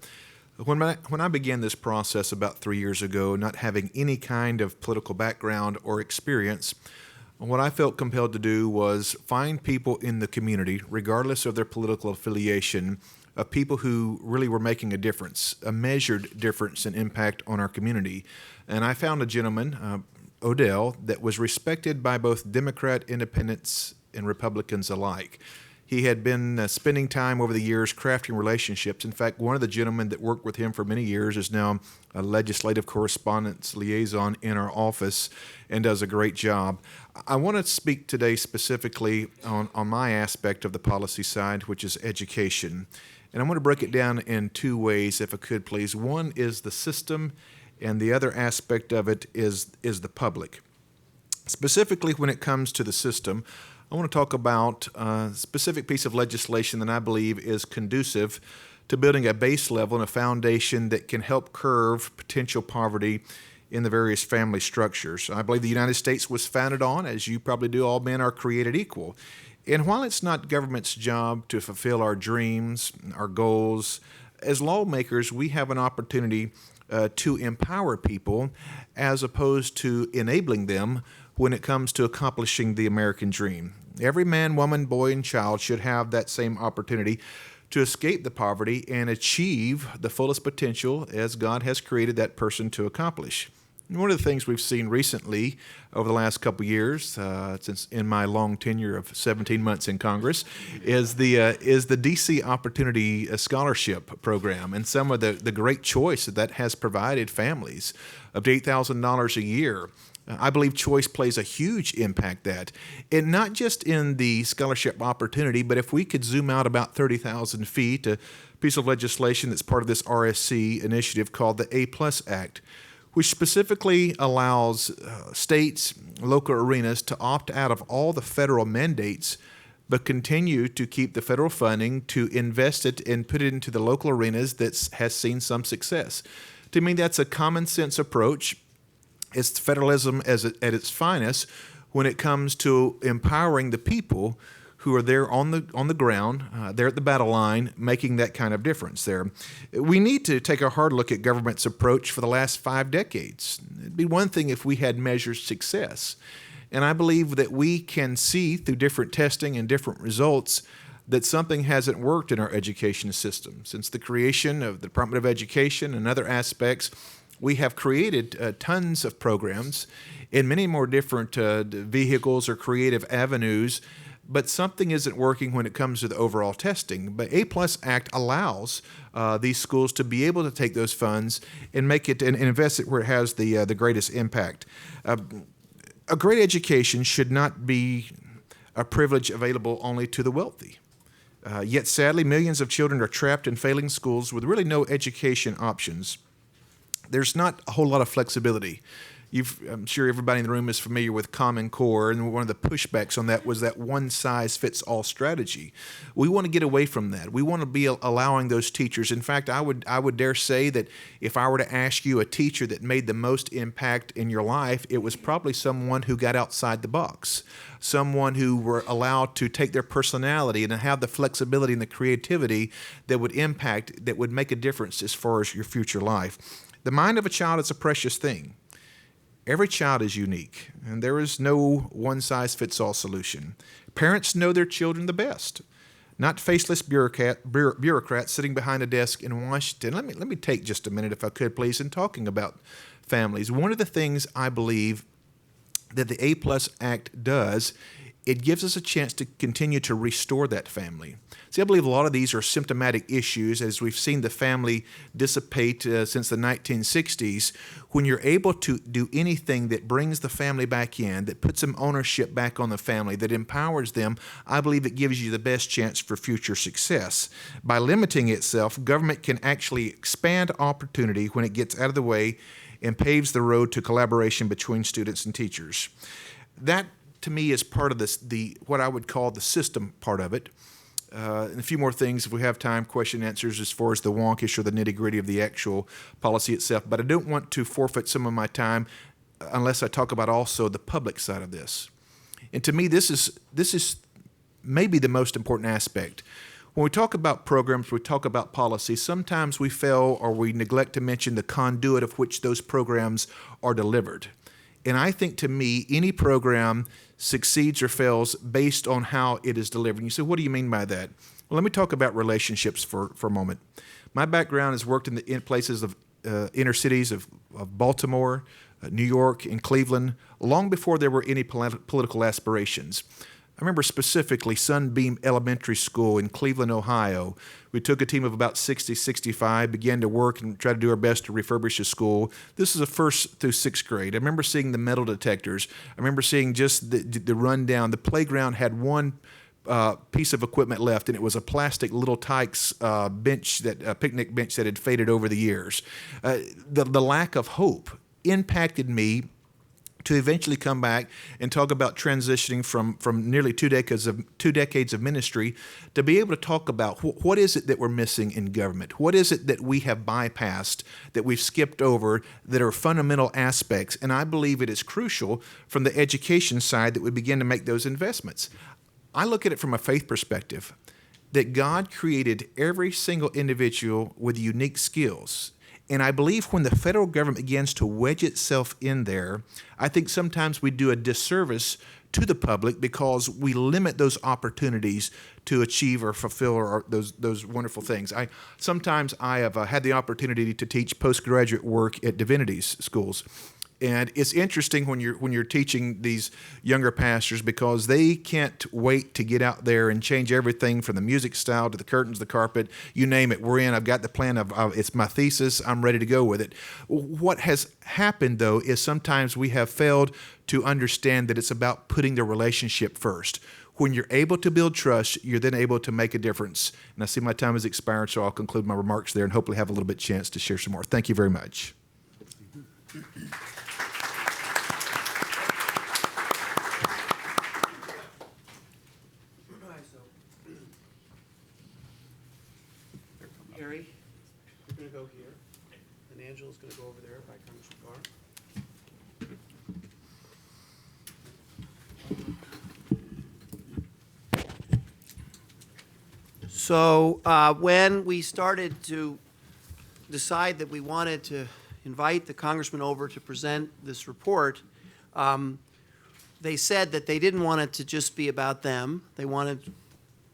When I began this process about 3 years ago, not having any kind of political background or experience, what I felt compelled to do was find people in the community, regardless of their political affiliation, of people who really were making a difference, a measured difference and impact on our community. And I found a gentleman, Odell, that was respected by both Democrat, independents, and Republicans alike. He had been spending time over the years crafting relationships. In fact, one of the gentlemen that worked with him for many years is now a legislative correspondence liaison in our office and does a great job. I want to speak today specifically on my aspect of the policy side, which is education. And I want to break it down in two ways, if I could, please. One is the system, and the other aspect of it is the public. Specifically, when it comes to the system, I want to talk about a specific piece of legislation that I believe is conducive to building a base level and a foundation that can help curb potential poverty in the various family structures. I believe the United States was founded on, as you probably do, all men are created equal. And while it's not government's job to fulfill our dreams, our goals, as lawmakers, we have an opportunity to empower people as opposed to enabling them when it comes to accomplishing the American dream. Every man, woman, boy, and child should have that same opportunity to escape the poverty and achieve the fullest potential as God has created that person to accomplish. And one of the things we've seen recently over the last couple of years, since in my long tenure of 17 months in Congress, is the DC Opportunity Scholarship Program and some of the great choice that has provided families up to $8,000 a year. I believe choice plays a huge impact that, and not just in the scholarship opportunity, but if we could zoom out about 30,000 feet, a piece of legislation that's part of this RSC initiative called the A+ Act, which specifically allows states, local arenas to opt out of all the federal mandates, but continue to keep the federal funding to invest it and put it into the local arenas that has seen some success. To me, that's a common sense approach. It's federalism at its finest when it comes to empowering the people who are there on the ground, there at the battle line, making that kind of difference there. We need to take a hard look at government's approach for the last 5 decades. It'd be one thing if we had measured success. And I believe that we can see through different testing and different results that something hasn't worked in our education system. Since the creation of the Department of Education and other aspects, we have created tons of programs in many more different vehicles or creative avenues, but something isn't working when it comes to the overall testing. But A+ Act allows these schools to be able to take those funds and make it and invest it where it has the greatest impact. A great education should not be a privilege available only to the wealthy. Yet sadly, millions of children are trapped in failing schools with really no education options. There's not a whole lot of flexibility. I'm sure everybody in the room is familiar with Common Core, and one of the pushbacks on that was that one-size-fits-all strategy. We want to get away from that. We want to be allowing those teachers. In fact, I would dare say that if I were to ask you a teacher that made the most impact in your life, it was probably someone who got outside the box, someone who were allowed to take their personality and have the flexibility and the creativity that would impact, that would make a difference as far as your future life. The mind of a child is a precious thing. Every child is unique, and there is no one-size-fits-all solution. Parents know their children the best, not faceless bureaucrats sitting behind a desk in Washington. Let me take just a minute, if I could, please, in talking about families. One of the things I believe that the A+ Act does, it gives us a chance to continue to restore that family. See, I believe a lot of these are symptomatic issues, as we've seen the family dissipate since the 1960s. When you're able to do anything that brings the family back in, that puts some ownership back on the family, that empowers them, I believe it gives you the best chance for future success. By limiting itself, government can actually expand opportunity when it gets out of the way and paves the road to collaboration between students and teachers. That, to me, is part of this, what I would call the system part of it. And a few more things, if we have time, question and answers as far as the wonkish or the nitty-gritty of the actual policy itself. But I don't want to forfeit some of my time unless I talk about also the public side of this. And to me, this is maybe the most important aspect. When we talk about programs, we talk about policy, sometimes we fail or we neglect to mention the conduit of which those programs are delivered. And I think, to me, any program succeeds or fails based on how it is delivered. And you say, what do you mean by that? Well, let me talk about relationships for a moment. My background has worked in places of inner cities of Baltimore, New York, and Cleveland, long before there were any political aspirations. I remember specifically Sunbeam Elementary School in Cleveland, Ohio. We took a team of about 60, 65, began to work and try to do our best to refurbish a school. This is a 1st through 6th grade. I remember seeing the metal detectors. I remember seeing just the rundown. The playground had one piece of equipment left, and it was a plastic Little Tykes bench, picnic bench that had faded over the years. The lack of hope impacted me to eventually come back and talk about transitioning from nearly 2 decades of ministry to be able to talk about what is it that we're missing in government? What is it that we have bypassed, that we've skipped over, that are fundamental aspects? And I believe it is crucial from the education side that we begin to make those investments. I look at it from a faith perspective, that God created every single individual with unique skills. And I believe when the federal government begins to wedge itself in there, I think sometimes we do a disservice to the public because we limit those opportunities to achieve or fulfill those wonderful things. Sometimes I have had the opportunity to teach postgraduate work at divinity schools. And it's interesting when you're teaching these younger pastors because they can't wait to get out there and change everything from the music style to the curtains, the carpet, you name it. We're in. I've got the plan of it's my thesis. I'm ready to go with it. What has happened, though, is sometimes we have failed to understand that it's about putting the relationship first. When you're able to build trust, you're then able to make a difference. And I see my time has expired, so I'll conclude my remarks there and hopefully have a little bit chance to share some more. Thank you very much. Harry, you're going to go here, and Angela's going to go over there by Congressman Carr. So when we started to decide that we wanted to invite the congressman over to present this report, they said that they didn't want it to just be about them. They wanted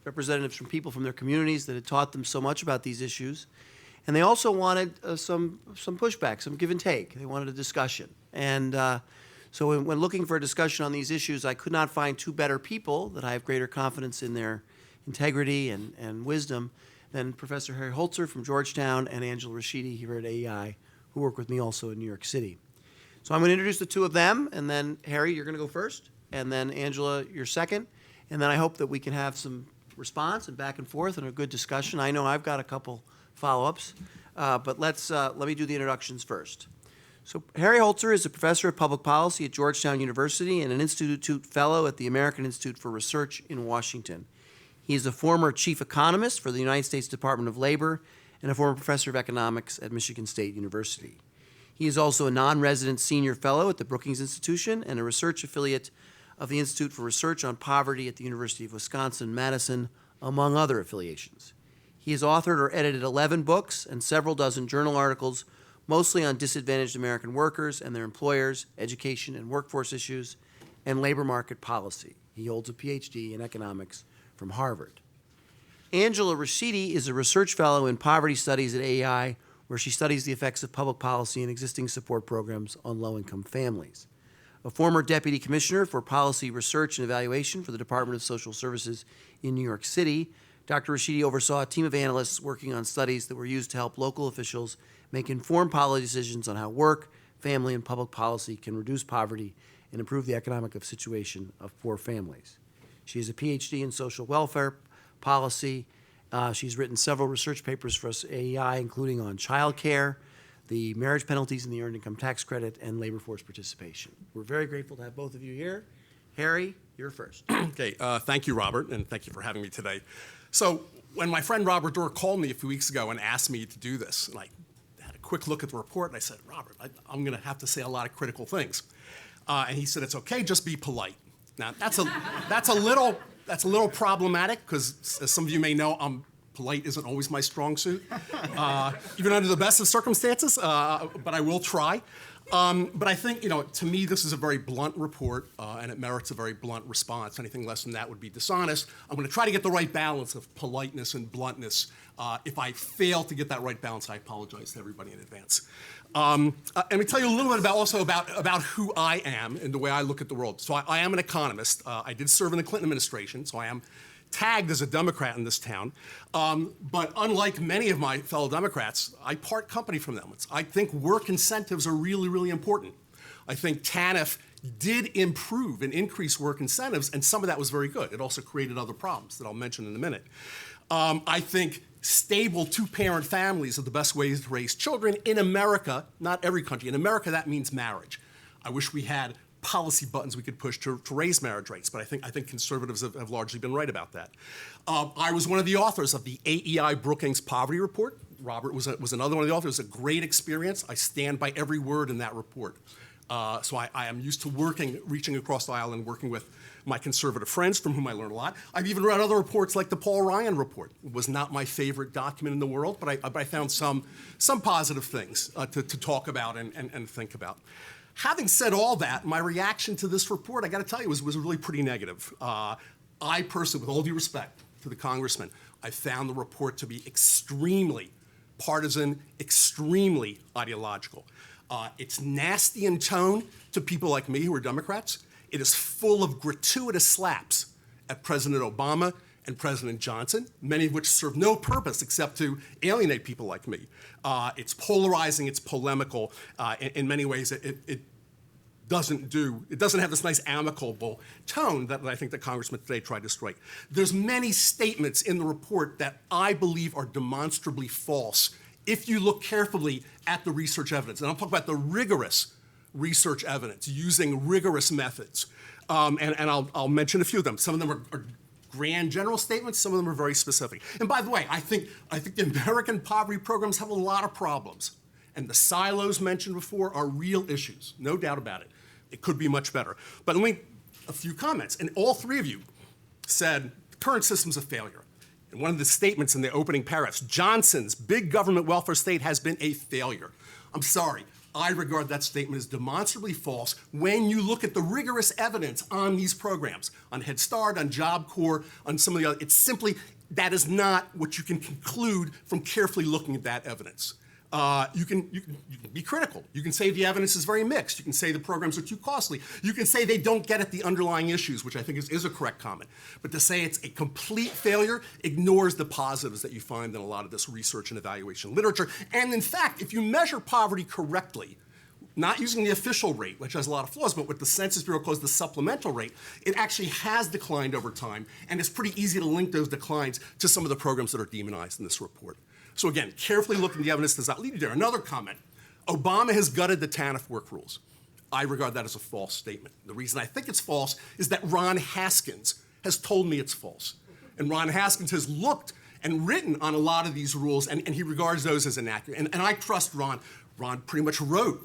representatives from people from their communities that had taught them so much about these issues. And they also wanted some pushback, some give and take. They wanted a discussion. And so when looking for a discussion on these issues, I could not find two better people that I have greater confidence in their integrity and wisdom than Professor Harry Holzer from Georgetown and Angela Rashidi here at AEI, who work with me also in New York City. So I'm going to introduce the two of them, and then Harry, you're going to go first, and then Angela, you're second, and then I hope that we can have some response and back and forth and a good discussion. I know I've got a couple follow-ups, but let me do the introductions first. So Harry Holzer is a professor of public policy at Georgetown University and an Institute Fellow at the American Institute for Research in Washington. He is a former chief economist for the United States Department of Labor and a former professor of economics at Michigan State University. He is also a non-resident senior fellow at the Brookings Institution and a research affiliate of the Institute for Research on Poverty at the University of Wisconsin-Madison, among other affiliations. He has authored or edited 11 books and several dozen journal articles, mostly on disadvantaged American workers and their employers, education and workforce issues, and labor market policy. He holds a PhD in economics from Harvard. Angela Rashidi is a research fellow in poverty studies at AEI, where she studies the effects of public policy and existing support programs on low-income families. A former deputy commissioner for policy research and evaluation for the Department of Social Services in New York City, Dr. Rashidi oversaw a team of analysts working on studies that were used to help local officials make informed policy decisions on how work, family, and public policy can reduce poverty and improve the economic situation of poor families. She has a PhD in social welfare policy. She's written several research papers for us at AEI, including on child care, the marriage penalties and the earned income tax credit, and labor force participation. We're very grateful to have both of you here. Harry, you're first. Okay, thank you, Robert, and thank you for having me today. So when my friend Robert Dorr called me a few weeks ago and asked me to do this, and I had a quick look at the report, and I said, Robert, I'm going to have to say a lot of critical things. And he said, it's okay, just be polite. Now, that's a little problematic, because as some of you may know, polite isn't always my strong suit, even under the best of circumstances, but I will try. But I think, to me, this is a very blunt report, and it merits a very blunt response. Anything less than that would be dishonest. I'm going to try to get the right balance of politeness and bluntness. If I fail to get that right balance, I apologize to everybody in advance. Let me tell you a little bit about who I am and the way I look at the world. So I am an economist. I did serve in the Clinton administration, so I am tagged as a Democrat in this town. But unlike many of my fellow Democrats, I part company from them. I think work incentives are really, really important. I think TANF did improve and increase work incentives, and some of that was very good. It also created other problems that I'll mention in a minute. I think stable two-parent families are the best ways to raise children in America, not every country. In America, that means marriage. I wish we had policy buttons we could push to raise marriage rates, but I think conservatives have largely been right about that. I was one of the authors of the AEI Brookings Poverty Report. Robert was another one of the authors. It was a great experience. I stand by every word in that report. So I am used to reaching across the aisle and working with my conservative friends, from whom I learned a lot. I've even read other reports like the Paul Ryan report. It was not my favorite document in the world, but I found some positive things to talk about and think about. Having said all that, my reaction to this report, I got to tell you, was really pretty negative. I personally, with all due respect to the congressman, I found the report to be extremely partisan, extremely ideological. It's nasty in tone to people like me who are Democrats. It is full of gratuitous slaps at President Obama and President Johnson, many of which serve no purpose except to alienate people like me. It's polarizing, it's polemical. In many ways, it doesn't have this nice amicable tone that I think the congressman today tried to strike. There's many statements in the report that I believe are demonstrably false if you look carefully at the research evidence. And I'll talk about the rigorous research evidence using rigorous methods. And I'll mention a few of them. Some of them are grand general statements, some of them are very specific. And by the way, I think the American poverty programs have a lot of problems. And the silos mentioned before are real issues, no doubt about it. It could be much better. But a few comments. And all three of you said the current system's a failure. And one of the statements in the opening paragraphs, Johnson's big government welfare state has been a failure. I'm sorry. I regard that statement as demonstrably false when you look at the rigorous evidence on these programs, on Head Start, on Job Corps, on some of the other. It's simply, that is not what you can conclude from carefully looking at that evidence. You can be critical. You can say the evidence is very mixed. You can say the programs are too costly. You can say they don't get at the underlying issues, which I think is a correct comment. But to say it's a complete failure ignores the positives that you find in a lot of this research and evaluation literature. And in fact, if you measure poverty correctly, not using the official rate, which has a lot of flaws, but what the Census Bureau calls the supplemental rate, it actually has declined over time, and it's pretty easy to link those declines to some of the programs that are demonized in this report. So again, carefully looking at the evidence does not lead you there. Another comment, Obama has gutted the TANF work rules. I regard that as a false statement. The reason I think it's false is that Ron Haskins has told me it's false. And Ron Haskins has looked and written on a lot of these rules, and he regards those as inaccurate. And I trust Ron. Ron pretty much wrote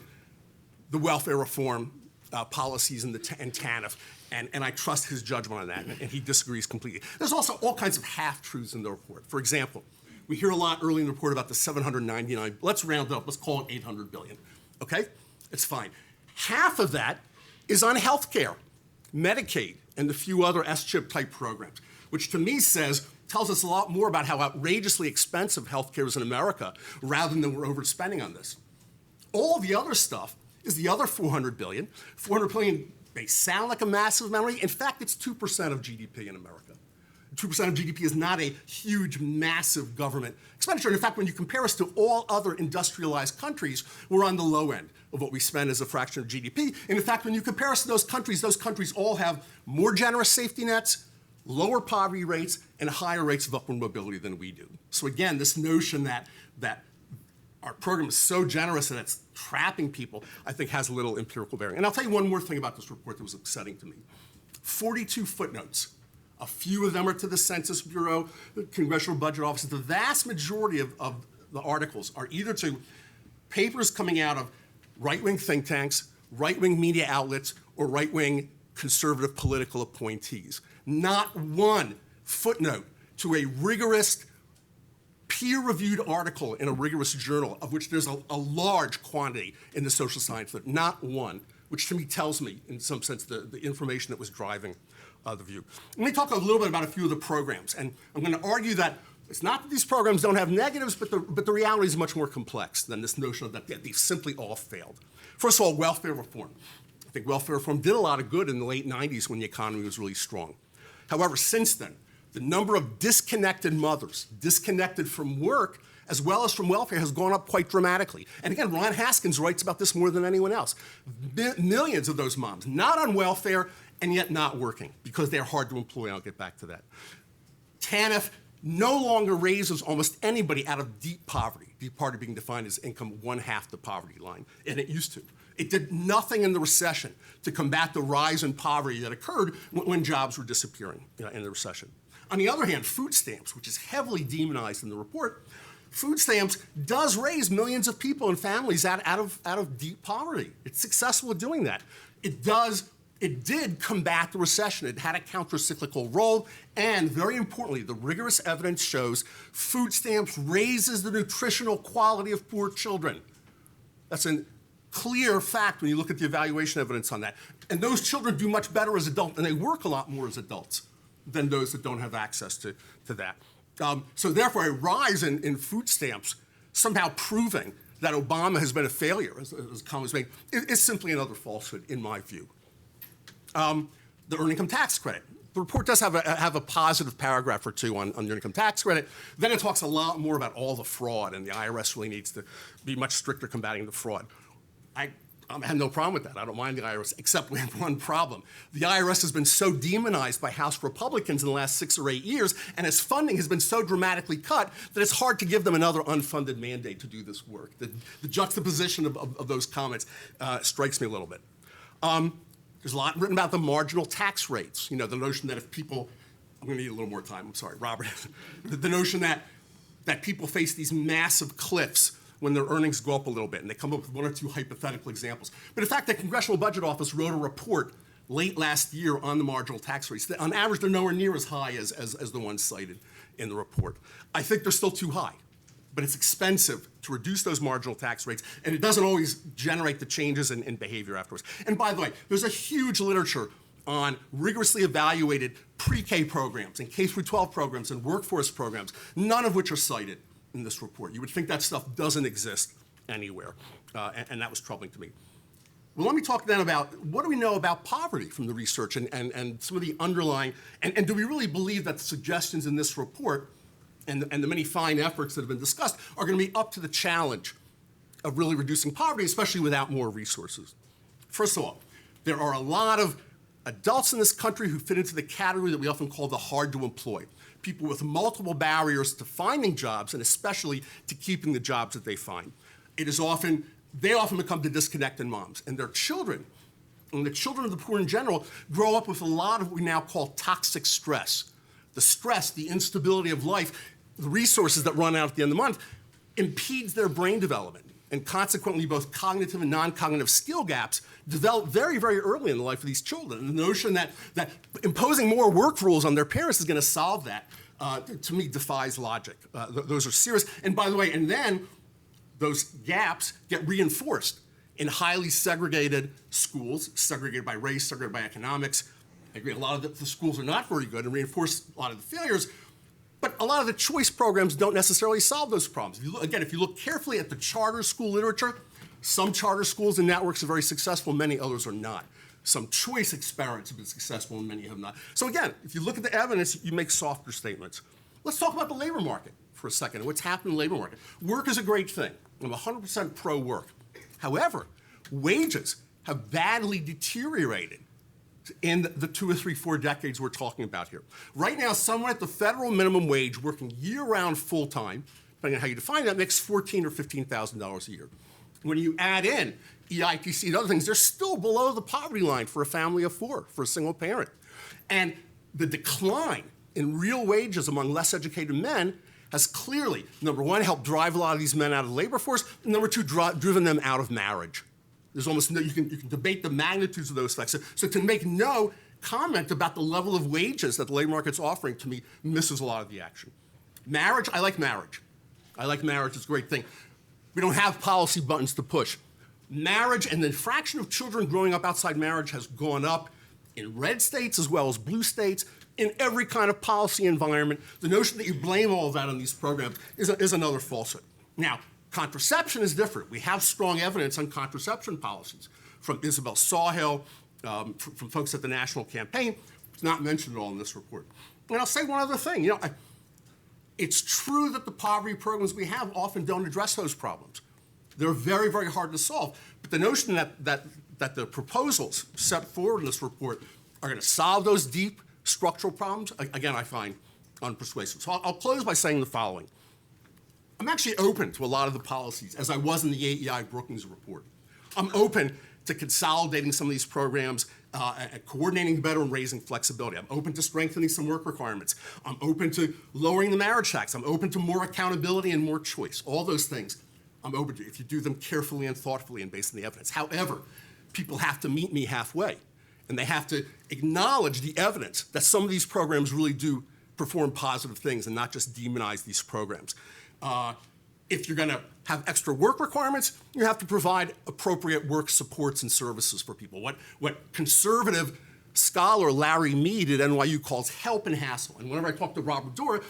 the welfare reform policies in TANF, and I trust his judgment on that, and he disagrees completely. There's also all kinds of half-truths in the report. For example, we hear a lot early in the report about the 799, let's round up, let's call it 800 billion, okay? It's fine. Half of that is on health care, Medicaid, and the few other S-chip type programs, which to me tells us a lot more about how outrageously expensive health care is in America rather than we're overspending on this. All the other stuff is the other 400 billion. 400 billion may sound like a massive amount of money. In fact, it's 2% of GDP in America. 2% of GDP is not a huge, massive government expenditure. And in fact, when you compare us to all other industrialized countries, we're on the low end of what we spend as a fraction of GDP. And in fact, when you compare us to those countries all have more generous safety nets, lower poverty rates, and higher rates of upward mobility than we do. So again, this notion that our program is so generous and it's trapping people, I think has a little empirical bearing. And I'll tell you one more thing about this report that was upsetting to me. 42 footnotes. A few of them are to the Census Bureau, the Congressional Budget Office. The vast majority of the articles are either to papers coming out of right-wing think tanks, right-wing media outlets, or right-wing conservative political appointees. Not one footnote to a rigorous, peer-reviewed article in a rigorous journal, of which there's a large quantity in the social science, but not one, which to me tells me, in some sense, the information that was driving the view. Let me talk a little bit about a few of the programs, and I'm going to argue that it's not that these programs don't have negatives, but the reality is much more complex than this notion that they simply all failed. First of all, welfare reform. I think welfare reform did a lot of good in the late 90s when the economy was really strong. However, since then, the number of disconnected mothers, disconnected from work, as well as from welfare, has gone up quite dramatically. And again, Ron Haskins writes about this more than anyone else. Millions of those moms, not on welfare and yet not working, because they're hard to employ. I'll get back to that. TANF no longer raises almost anybody out of deep poverty being defined as income 1/2 the poverty line, and it used to. It did nothing in the recession to combat the rise in poverty that occurred when jobs were disappearing in the recession. On the other hand, food stamps, which is heavily demonized in the report, food stamps does raise millions of people and families out of deep poverty. It's successful at doing that. It did combat the recession. It had a counter-cyclical role, and very importantly, the rigorous evidence shows food stamps raises the nutritional quality of poor children. That's a clear fact when you look at the evaluation evidence on that. And those children do much better as adults, and they work a lot more as adults than those that don't have access to that. So therefore, a rise in food stamps, somehow proving that Obama has been a failure, as comments made, is simply another falsehood, in my view. The earned income tax credit. The report does have a positive paragraph or two on the earned income tax credit. Then it talks a lot more about all the fraud, and the IRS really needs to be much stricter combating the fraud. I have no problem with that. I don't mind the IRS, except we have one problem. The IRS has been so demonized by House Republicans in the last 6 or 8 years, and its funding has been so dramatically cut that it's hard to give them another unfunded mandate to do this work. The juxtaposition of those comments strikes me a little bit. There's a lot written about the marginal tax rates. The notion that if people, I'm going to need a little more time, I'm sorry, Robert. The notion that people face these massive cliffs when their earnings go up a little bit, and they come up with one or two hypothetical examples. But in fact, the Congressional Budget Office wrote a report late last year on the marginal tax rates. On average, they're nowhere near as high as the ones cited in the report. I think they're still too high, but it's expensive to reduce those marginal tax rates, and it doesn't always generate the changes in behavior afterwards. And by the way, there's a huge literature on rigorously evaluated pre-K programs and K-12 programs and workforce programs, none of which are cited in this report. You would think that stuff doesn't exist anywhere, and that was troubling to me. Well, let me talk then about what do we know about poverty from the research and some of the underlying, and do we really believe that the suggestions in this report and the many fine efforts that have been discussed are going to be up to the challenge of really reducing poverty, especially without more resources? First of all, there are a lot of adults in this country who fit into the category that we often call the hard to employ, people with multiple barriers to finding jobs and especially to keeping the jobs that they find. They often become the disconnected moms, and their children, and the children of the poor in general, grow up with a lot of what we now call toxic stress. The stress, the instability of life, the resources that run out at the end of the month impedes their brain development, and consequently both cognitive and non-cognitive skill gaps develop very, very early in the life of these children. And the notion that imposing more work rules on their parents is going to solve that, to me, defies logic. Those are serious. And by the way, and then those gaps get reinforced in highly segregated schools, segregated by race, segregated by economics. I agree, a lot of the schools are not very good and reinforce a lot of the failures, but a lot of the choice programs don't necessarily solve those problems. If you look carefully at the charter school literature, some charter schools and networks are very successful, many others are not. Some choice experiments have been successful and many have not. So again, if you look at the evidence, you make softer statements. Let's talk about the labor market for a second, what's happened in the labor market. Work is a great thing. I'm 100% pro-work. However, wages have badly deteriorated in the 2 or 3, 4 decades we're talking about here. Right now, someone at the federal minimum wage working year-round full-time, depending on how you define that, makes $14,000 or $15,000 a year. When you add in EITC and other things, they're still below the poverty line for a family of 4, for a single parent. And the decline in real wages among less educated men has clearly, number one, helped drive a lot of these men out of the labor force, and number two, driven them out of marriage. There's almost no, you can debate the magnitudes of those effects. So to make no comment about the level of wages that the labor market's offering, to me, misses a lot of the action. Marriage, I like marriage. I like marriage, it's a great thing. We don't have policy buttons to push. Marriage and the fraction of children growing up outside marriage has gone up in red states as well as blue states, in every kind of policy environment. The notion that you blame all of that on these programs is another falsehood. Now, contraception is different. We have strong evidence on contraception policies from Isabel Sawhill, from folks at the National Campaign. It's not mentioned at all in this report. And I'll say one other thing. It's true that the poverty programs we have often don't address those problems. They're very, very hard to solve. But the notion that the proposals set forward in this report are going to solve those deep structural problems, again, I find unpersuasive. So I'll close by saying the following. I'm actually open to a lot of the policies, as I was in the AEI Brookings report. I'm open to consolidating some of these programs, and coordinating better and raising flexibility. I'm open to strengthening some work requirements. I'm open to lowering the marriage tax. I'm open to more accountability and more choice. All those things I'm open to if you do them carefully and thoughtfully and based on the evidence. However, people have to meet me halfway, and they have to acknowledge the evidence that some of these programs really do perform positive things and not just demonize these programs. If you're going to have extra work requirements, you have to provide appropriate work supports and services for people. What conservative scholar Larry Mead at NYU calls help and hassle. And whenever I talk to Robert Dora,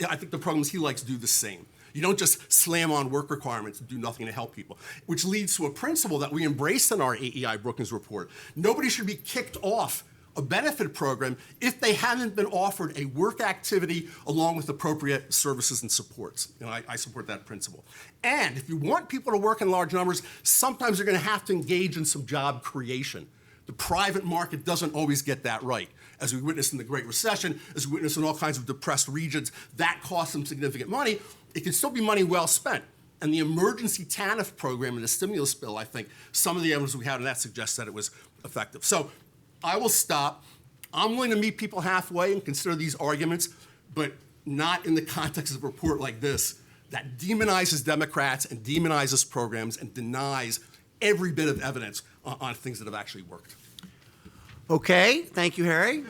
I think the programs he likes do the same. You don't just slam on work requirements and do nothing to help people, which leads to a principle that we embraced in our AEI Brookings report. Nobody should be kicked off a benefit program if they haven't been offered a work activity along with appropriate services and supports. And I support that principle. And if you want people to work in large numbers, sometimes you're going to have to engage in some job creation. The private market doesn't always get that right. As we witnessed in the Great Recession, as we witnessed in all kinds of depressed regions, that costs them significant money. It can still be money well spent. And the emergency TANF program in the stimulus bill, I think some of the evidence we had on that suggests that it was effective. So I will stop. I'm willing to meet people halfway and consider these arguments, but not in the context of a report like this that demonizes Democrats and demonizes programs and denies every bit of evidence on things that have actually worked. Okay, thank you, Harry.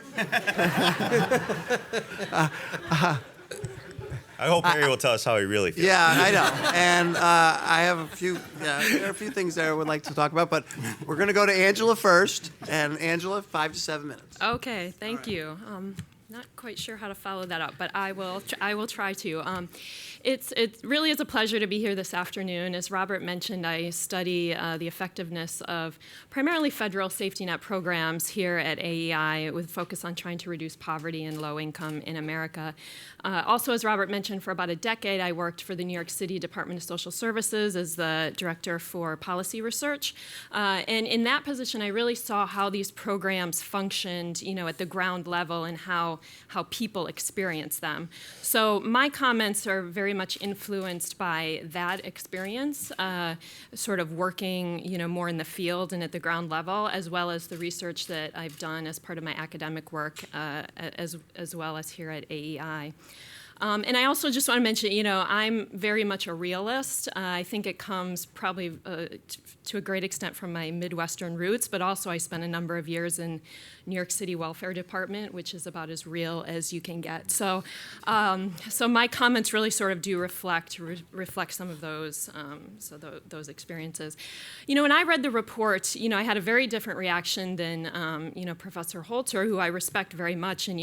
I hope Harry will tell us how he really feels. Yeah, I know. And I have there are a few things that I would like to talk about, but we're going to go to Angela first. And Angela, 5 to 7 minutes. Okay, thank you. Not quite sure how to follow that up, but I will try to. It really is a pleasure to be here this afternoon. As Robert mentioned, I study the effectiveness of primarily federal safety net programs here at AEI with focus on trying to reduce poverty and low income in America. Also, as Robert mentioned, for about a decade, I worked for the New York City Department of Social Services as the director for policy research. And in that position, I really saw how these programs functioned, at the ground level and how people experience them. So my comments are very much influenced by that experience, sort of working, more in the field and at the ground level, as well as the research that I've done as part of my academic work, as well as here at AEI. And I also just want to mention, I'm very much a realist. I think it comes probably to a great extent from my Midwestern roots, but also I spent a number of years in New York City Welfare Department, which is about as real as you can get. So my comments really sort of do reflect some of those, those experiences. When I read the report, I had a very different reaction than, Professor Holter, who I respect very much, and,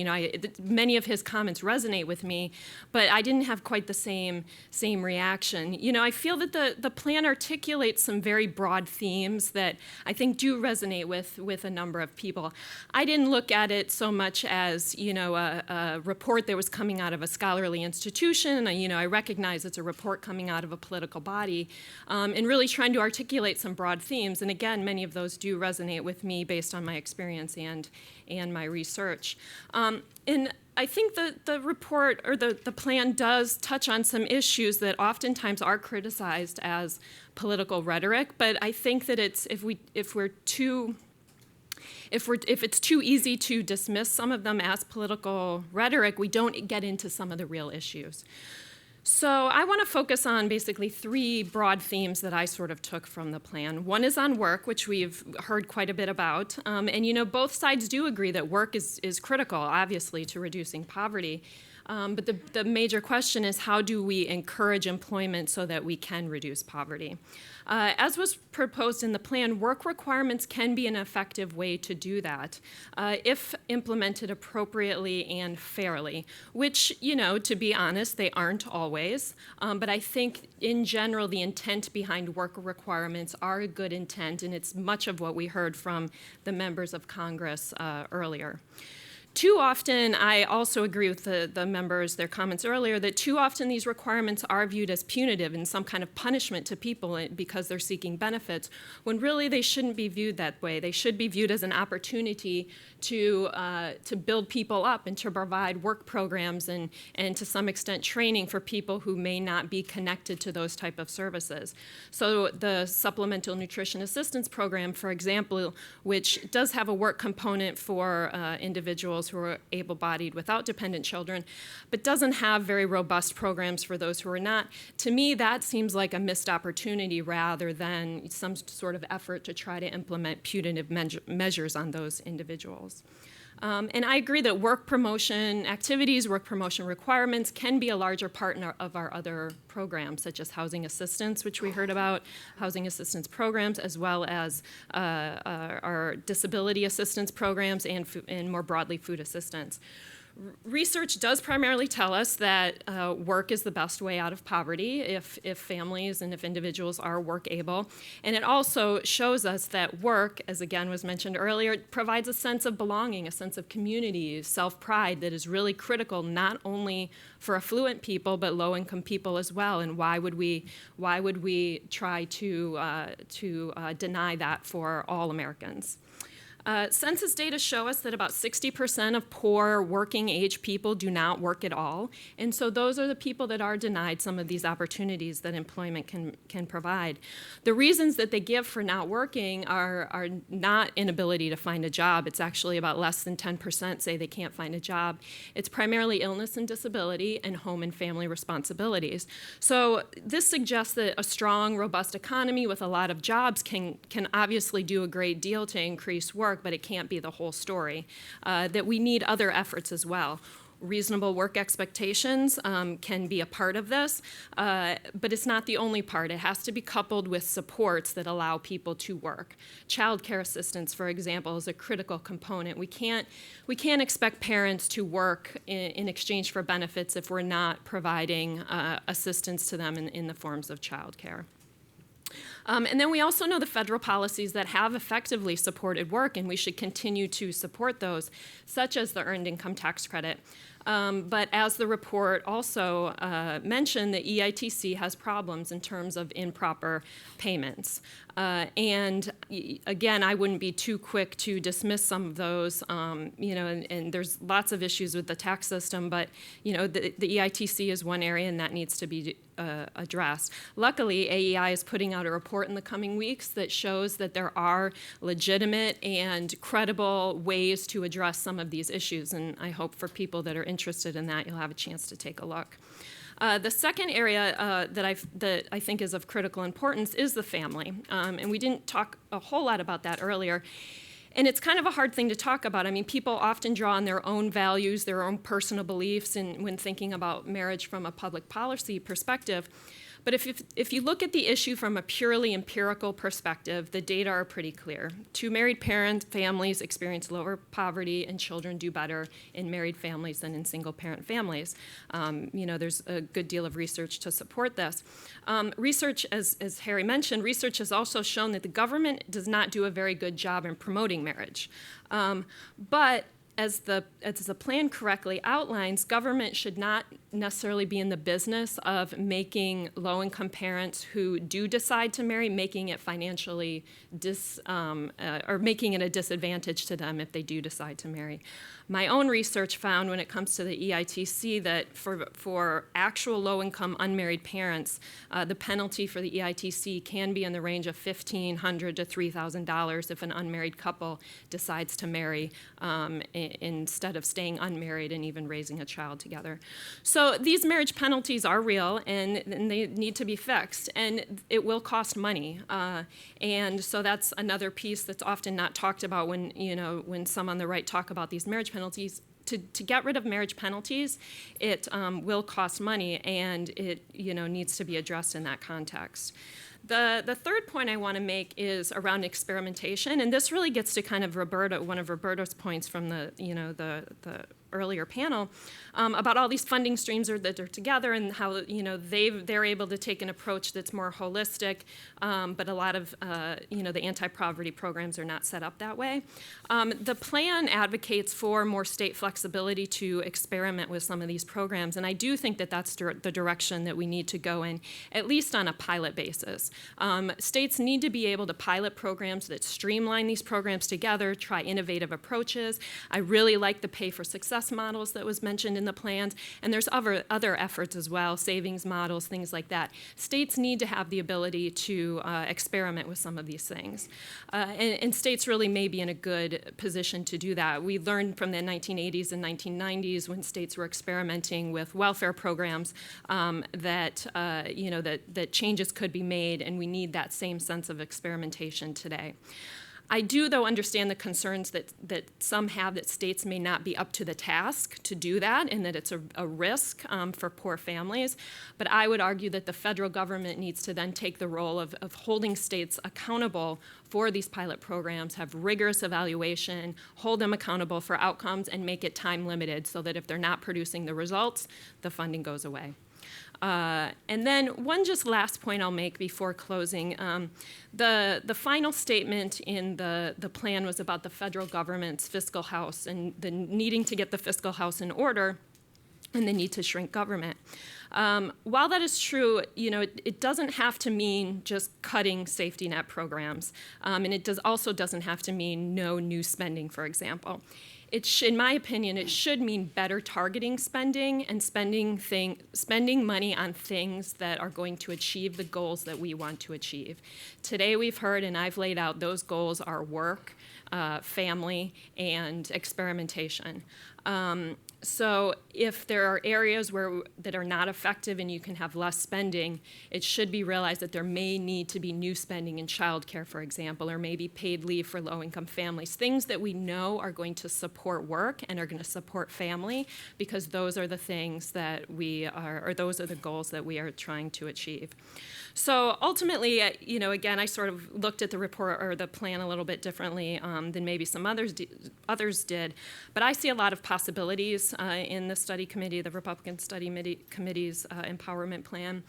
many of his comments resonate with me, but I didn't have quite the same reaction. I feel that the plan articulates some very broad themes that I think do resonate with a number of people. I didn't look at it so much as, a report that was coming out of a scholarly institution. I recognize it's a report coming out of a political body, and really trying to articulate some broad themes. And again, many of those do resonate with me based on my experience and my research. And I think the report or the plan does touch on some issues that oftentimes are criticized as political rhetoric, but I think that if it's too easy to dismiss some of them as political rhetoric, we don't get into some of the real issues. So I want to focus on basically 3 broad themes that I sort of took from the plan. One is on work, which we've heard quite a bit about. And both sides do agree that work is critical, obviously, to reducing poverty. But the major question is, how do we encourage employment so that we can reduce poverty? As was proposed in the plan, work requirements can be an effective way to do that if implemented appropriately and fairly, which, to be honest, they aren't always. But I think, in general, the intent behind work requirements are a good intent, and it's much of what we heard from the members of Congress earlier. Too often, I also agree with the members, their comments earlier, that too often these requirements are viewed as punitive and some kind of punishment to people because they're seeking benefits, when really they shouldn't be viewed that way. They should be viewed as an opportunity to build people up and to provide work programs and to some extent training for people who may not be connected to those type of services. So the Supplemental Nutrition Assistance Program, for example, which does have a work component for individuals who are able-bodied without dependent children, but doesn't have very robust programs for those who are not. To me, that seems like a missed opportunity rather than some sort of effort to try to implement punitive measures on those individuals. And I agree that work promotion activities, work promotion requirements can be a larger part of our other programs, such as housing assistance, which we heard about, housing assistance programs, as well as our disability assistance programs and more broadly, food assistance. Research does primarily tell us that work is the best way out of poverty if families and if individuals are work able. And it also shows us that work, as again was mentioned earlier, provides a sense of belonging, a sense of community, self-pride that is really critical not only for affluent people but low-income people as well. And why would we try to deny that for all Americans? Census data show us that about 60% of poor working age people do not work at all. And so those are the people that are denied some of these opportunities that employment can provide. The reasons that they give for not working are not inability to find a job. It's actually about less than 10% say they can't find a job. It's primarily illness and disability and home and family responsibilities. So this suggests that a strong, robust economy with a lot of jobs can obviously do a great deal to increase work, work, but it can't be the whole story. That we need other efforts as well. Reasonable work expectations can be a part of this, but it's not the only part. It has to be coupled with supports that allow people to work. Child care assistance, for example, is a critical component. We can't expect parents to work in exchange for benefits if we're not providing assistance to them in the forms of child care. And then we also know the federal policies that have effectively supported work, and we should continue to support those, such as the Earned Income Tax Credit. But as the report also mentioned, the EITC has problems in terms of improper payments. And again, I wouldn't be too quick to dismiss some of those, and there's lots of issues with the tax system, but the EITC is one area, and that needs to be addressed. Luckily, AEI is putting out a report in the coming weeks that shows that there are legitimate and credible ways to address some of these issues, and I hope for people that are interested in that, you'll have a chance to take a look. The second area that I think is of critical importance is the family, and we didn't talk a whole lot about that earlier. And it's kind of a hard thing to talk about. I mean, people often draw on their own values, their own personal beliefs when thinking about marriage from a public policy perspective. But if you look at the issue from a purely empirical perspective, the data are pretty clear. Two married parent families experience lower poverty, and children do better in married families than in single-parent families. There's a good deal of research to support this. Research, as Harry mentioned, research has also shown that the government does not do a very good job in promoting marriage. But as the plan correctly outlines, government should not necessarily be in the business of making low-income parents who do decide to marry, making it financially or making it a disadvantage to them if they do decide to marry. My own research found when it comes to the EITC that for actual low-income unmarried parents, the penalty for the EITC can be in the range of $1,500 to $3,000 if an unmarried couple decides to marry instead of staying unmarried and even raising a child together. So these marriage penalties are real, and they need to be fixed, and it will cost money. And so that's another piece that's often not talked about when some on the right talk about these marriage penalties. To get rid of marriage penalties, it will cost money, and it needs to be addressed in that context. The third point I want to make is around experimentation, and this really gets to kind of one of Roberta's points from the earlier panel about all these funding streams that are together and how they're able to take an approach that's more holistic, but a lot of the anti-poverty programs are not set up that way. The plan advocates for more state flexibility to experiment with some of these programs, and I do think that that's the direction that we need to go in, at least on a pilot basis. States need to be able to pilot programs that streamline these programs together, try innovative approaches. I really like the pay for success models that was mentioned in the plans, and there's other efforts as well, savings models, things like that. States need to have the ability to experiment with some of these things. And states really may be in a good position to do that. We learned from the 1980s and 1990s when states were experimenting with welfare programs that changes could be made, and we need that same sense of experimentation today. I do, though, understand the concerns that some have that states may not be up to the task to do that, and that it's a risk for poor families. But I would argue that the federal government needs to then take the role of holding states accountable for these pilot programs, have rigorous evaluation, hold them accountable for outcomes, and make it time limited so that if they're not producing the results, the funding goes away. And then one just last point I'll make before closing. The final statement in the plan was about the federal government's fiscal house and the needing to get the fiscal house in order and the need to shrink government. While that is true, it doesn't have to mean just cutting safety net programs, and it also doesn't have to mean no new spending, for example. In my opinion, it should mean better targeting spending and spending money on things that are going to achieve the goals that we want to achieve. Today we've heard, and I've laid out, those goals are work, family, and experimentation. So if there are areas that are not effective and you can have less spending, it should be realized that there may need to be new spending in childcare, for example, or maybe paid leave for low-income families, things that we know are going to support work and are going to support family, because those are the things that those are the goals that we are trying to achieve. So ultimately, again, I sort of looked at the report or the plan a little bit differently than maybe some others did, but I see a lot of possibilities in the study committee, the Republican Study Committee's empowerment plan.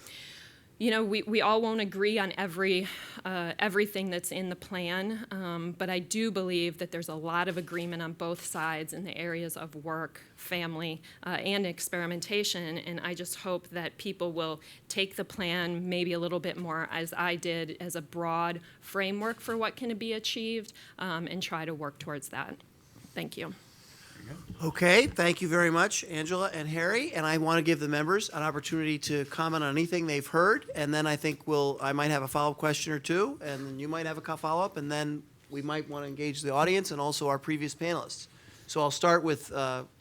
We all won't agree on everything that's in the plan, but I do believe that there's a lot of agreement on both sides in the areas of work, family, and experimentation, and I just hope that people will take the plan maybe a little bit more, as I did, as a broad framework for what can be achieved, and try to work towards that. Thank you. Okay, thank you very much, Angela and Harry. And I want to give the members an opportunity to comment on anything they've heard, and then I think I might have a follow-up question or two, and then you might have a follow-up, and then we might want to engage the audience and also our previous panelists. So I'll start with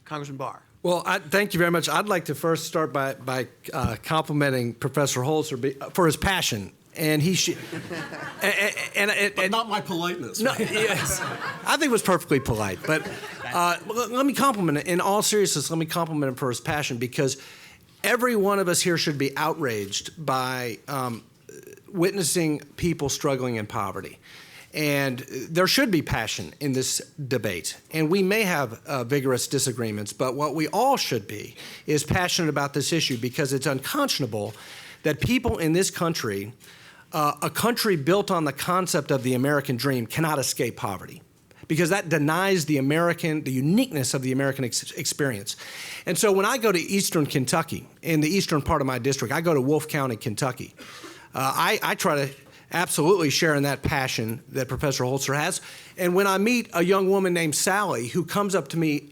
Congressman Barr. Well, thank you very much. I'd like to first start by complimenting Professor Holzer for his passion. And he should, But not my politeness. No, yes, I think it was perfectly polite. But let me compliment it. In all seriousness, let me compliment him for his passion, because every one of us here should be outraged by witnessing people struggling in poverty. And there should be passion in this debate. And we may have vigorous disagreements, but what we all should be is passionate about this issue, because it's unconscionable that people in this country, a country built on the concept of the American dream, cannot escape poverty, because that denies the uniqueness of the American experience. And so when I go to eastern Kentucky, in the eastern part of my district, I go to Wolfe County, Kentucky, I try to absolutely share in that passion that Professor Holzer has. And when I meet a young woman named Sally, who comes up to me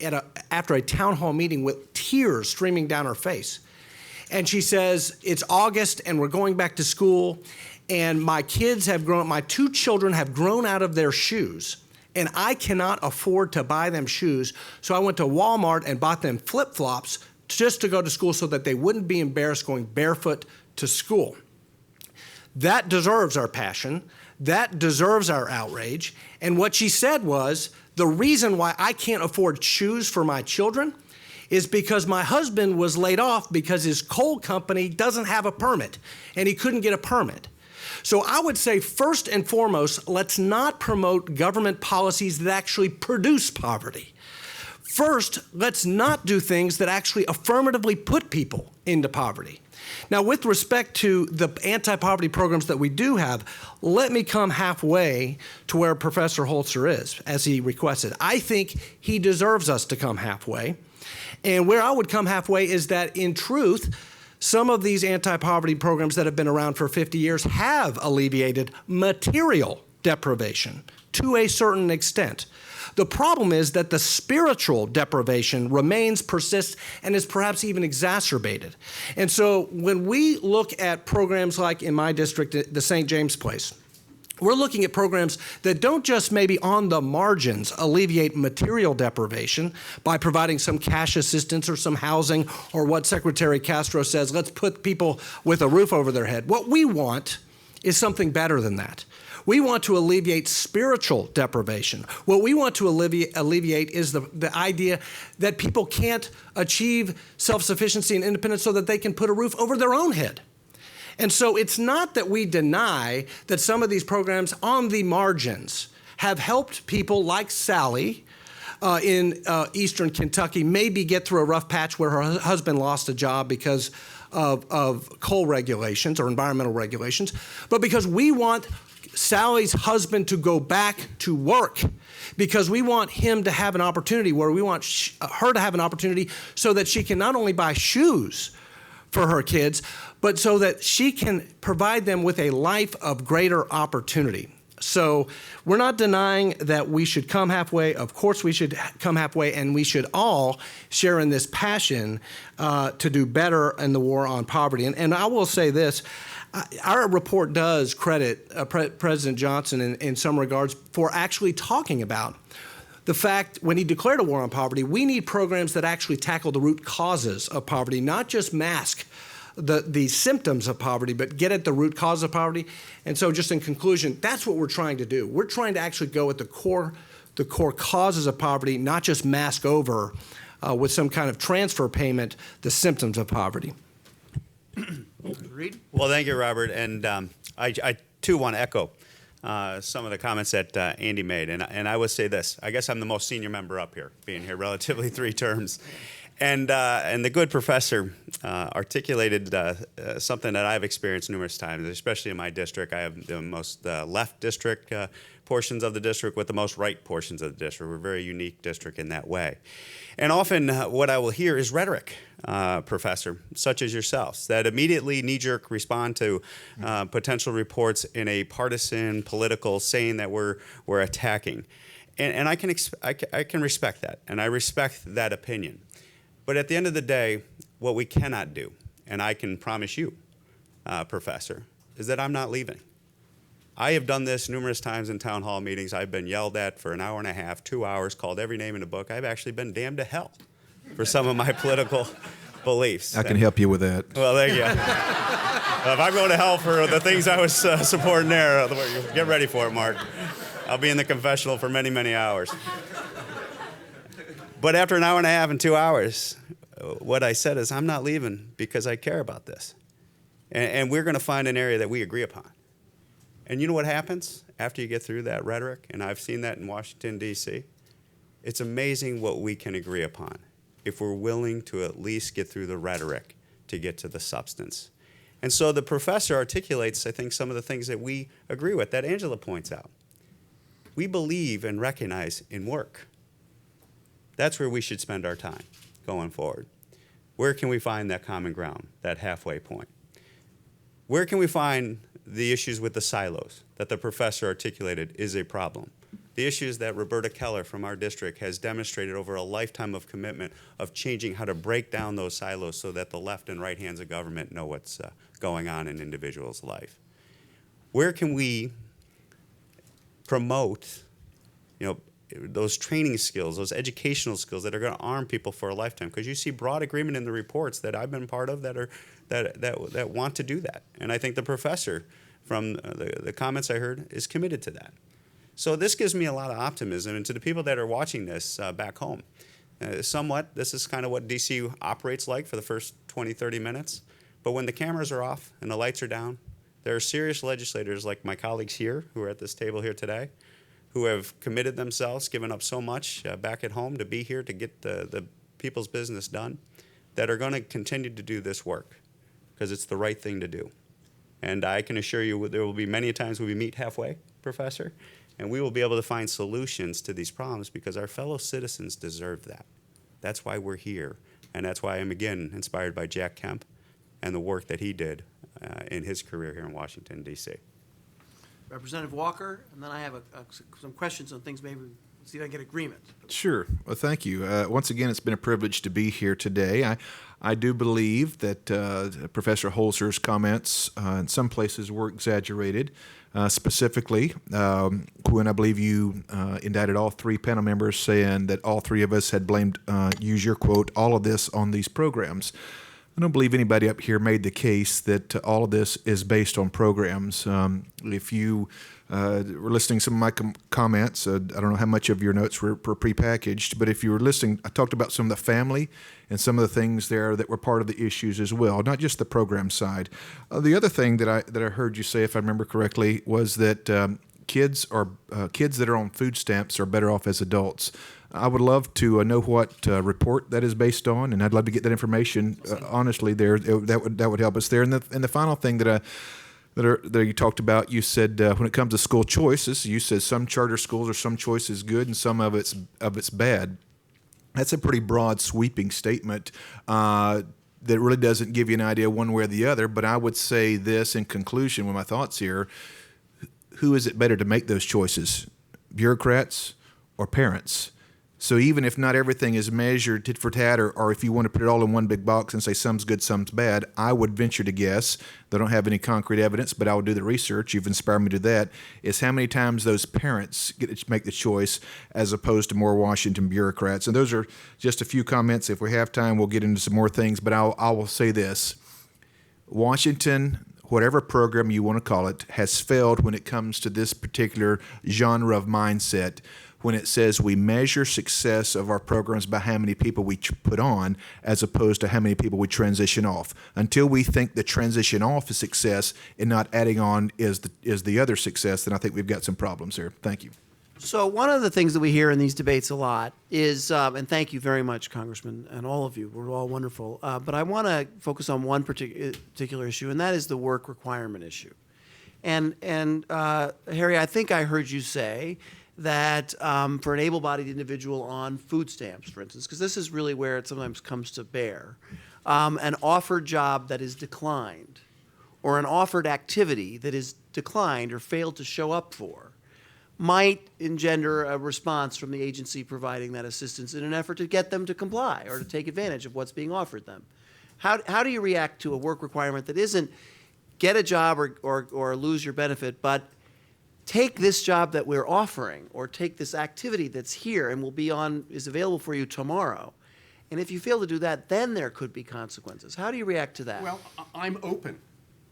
after a town hall meeting with tears streaming down her face, and she says, it's August and we're going back to school, and my two children have grown out of their shoes, and I cannot afford to buy them shoes, so I went to Walmart and bought them flip-flops just to go to school so that they wouldn't be embarrassed going barefoot to school. That deserves our passion. That deserves our outrage. And what she said was, the reason why I can't afford shoes for my children is because my husband was laid off because his coal company doesn't have a permit, and he couldn't get a permit. So I would say, first and foremost, let's not promote government policies that actually produce poverty. First, let's not do things that actually affirmatively put people into poverty. Now, with respect to the anti-poverty programs that we do have, let me come halfway to where Professor Holzer is, as he requested. I think he deserves us to come halfway. And where I would come halfway is that, in truth, some of these anti-poverty programs that have been around for 50 years have alleviated material deprivation to a certain extent. The problem is that the spiritual deprivation persists, and is perhaps even exacerbated. And so when we look at programs like in my district, the St. James Place, we're looking at programs that don't just maybe on the margins alleviate material deprivation by providing some cash assistance or some housing, or what Secretary Castro says, let's put people with a roof over their head. What we want is something better than that. We want to alleviate spiritual deprivation. What we want to alleviate is the idea that people can't achieve self-sufficiency and independence so that they can put a roof over their own head. And so it's not that we deny that some of these programs on the margins have helped people like Sally in eastern Kentucky maybe get through a rough patch where her husband lost a job because of coal regulations or environmental regulations, but because we want Sally's husband to go back to work, because we want him to have an opportunity, where we want her to have an opportunity so that she can not only buy shoes for her kids, but so that she can provide them with a life of greater opportunity. So we're not denying that we should come halfway. Of course we should come halfway, and we should all share in this passion to do better in the war on poverty. And I will say this, our report does credit President Johnson in some regards for actually talking about the fact when he declared a war on poverty, we need programs that actually tackle the root causes of poverty, not just mask the symptoms of poverty, but get at the root cause of poverty. And so just in conclusion, that's what we're trying to do. We're trying to actually go at the core causes of poverty, not just mask over with some kind of transfer payment the symptoms of poverty. Agreed? Well, thank you, Robert. And I too want to echo some of the comments that Andy made. And I would say this. I guess I'm the most senior member up here, being here relatively 3 terms. And the good professor articulated something that I've experienced numerous times, especially in my district. I have the most left district portions of the district with the most right portions of the district. We're a very unique district in that way. And often what I will hear is rhetoric, Professor, such as yourselves, that immediately knee-jerk respond to potential reports in a partisan, political, saying that we're attacking. And I can respect that, and I respect that opinion. But at the end of the day, what we cannot do, and I can promise you, Professor, is that I'm not leaving. I have done this numerous times in town hall meetings. I've been yelled at for an hour and a half, 2 hours, called every name in the book. I've actually been damned to hell for some of my political beliefs. I can help you with that. Well, thank you. If I'm going to hell for the things I was supporting there, get ready for it, Mark. I'll be in the confessional for many, many hours. But after an hour and a half and 2 hours, what I said is, I'm not leaving because I care about this. And we're going to find an area that we agree upon. And you know what happens after you get through that rhetoric? And I've seen that in Washington, D.C. It's amazing what we can agree upon if we're willing to at least get through the rhetoric to get to the substance. And so the professor articulates, I think, some of the things that we agree with, that Angela points out. We believe and recognize in work. That's where we should spend our time going forward. Where can we find that common ground, that halfway point? Where can we find the issues with the silos that the professor articulated is a problem? The issues that Roberta Keller from our district has demonstrated over a lifetime of commitment of changing how to break down those silos so that the left and right hands of government know what's going on in individuals' life. Where can we promote, those training skills, those educational skills that are going to arm people for a lifetime? Because you see broad agreement in the reports that I've been part of that want to do that. And I think the professor, from the comments I heard, is committed to that. So this gives me a lot of optimism. And to the people that are watching this back home, somewhat, this is kind of what DC operates like for the first 20, 30 minutes. But when the cameras are off and the lights are down, there are serious legislators like my colleagues here who are at this table here today, who have committed themselves, given up so much back at home to be here to get the people's business done, that are going to continue to do this work because it's the right thing to do. And I can assure you there will be many times when we meet halfway, Professor, and we will be able to find solutions to these problems because our fellow citizens deserve that. That's why we're here, and that's why I'm, again, inspired by Jack Kemp and the work that he did in his career here in Washington, D.C. Representative Walker, and then I have some questions on things, maybe see if I can get agreement. Sure. Well, thank you. Once again, it's been a privilege to be here today. I do believe that Professor Holzer's comments in some places were exaggerated. Specifically, when I believe you indicted all 3 panel members saying that all 3 of us had blamed, use your quote, all of this on these programs. I don't believe anybody up here made the case that all of this is based on programs. If you were listening to some of my comments, I don't know how much of your notes were prepackaged, but if you were listening, I talked about some of the family and some of the things there that were part of the issues as well, not just the program side. The other thing that I heard you say, if I remember correctly, was that kids that are on food stamps are better off as adults. I would love to know what report that is based on, and I'd love to get that information. Honestly, that would help us there. And the final thing that you talked about, you said when it comes to school choices, you said some charter schools or some choice is good and some of it's bad. That's a pretty broad, sweeping statement that really doesn't give you an idea one way or the other. But I would say this in conclusion with my thoughts here: who is it better to make those choices, bureaucrats or parents? So even if not everything is measured tit for tat, or if you want to put it all in one big box and say some's good, some's bad, I would venture to guess, they don't have any concrete evidence, but I will do the research, you've inspired me to do that, is how many times those parents get to make the choice as opposed to more Washington bureaucrats. And those are just a few comments. If we have time, we'll get into some more things, but I will say this. Washington, whatever program you want to call it, has failed when it comes to this particular genre of mindset. When it says we measure success of our programs by how many people we put on as opposed to how many people we transition off. Until we think the transition off is success and not adding on is the other success, then I think we've got some problems here. Thank you. So one of the things that we hear in these debates a lot is, and thank you very much, Congressman, and all of you, we're all wonderful, but I want to focus on one particular issue, and that is the work requirement issue. And Harry, I think I heard you say that for an able-bodied individual on food stamps, for instance, because this is really where it sometimes comes to bear, an offered job that is declined or an offered activity that is declined or failed to show up for might engender a response from the agency providing that assistance in an effort to get them to comply or to take advantage of what's being offered them. How do you react to a work requirement that isn't get a job or lose your benefit, but take this job that we're offering or take this activity that's here and is available for you tomorrow. And if you fail to do that, then there could be consequences. How do you react to that? Well, I'm open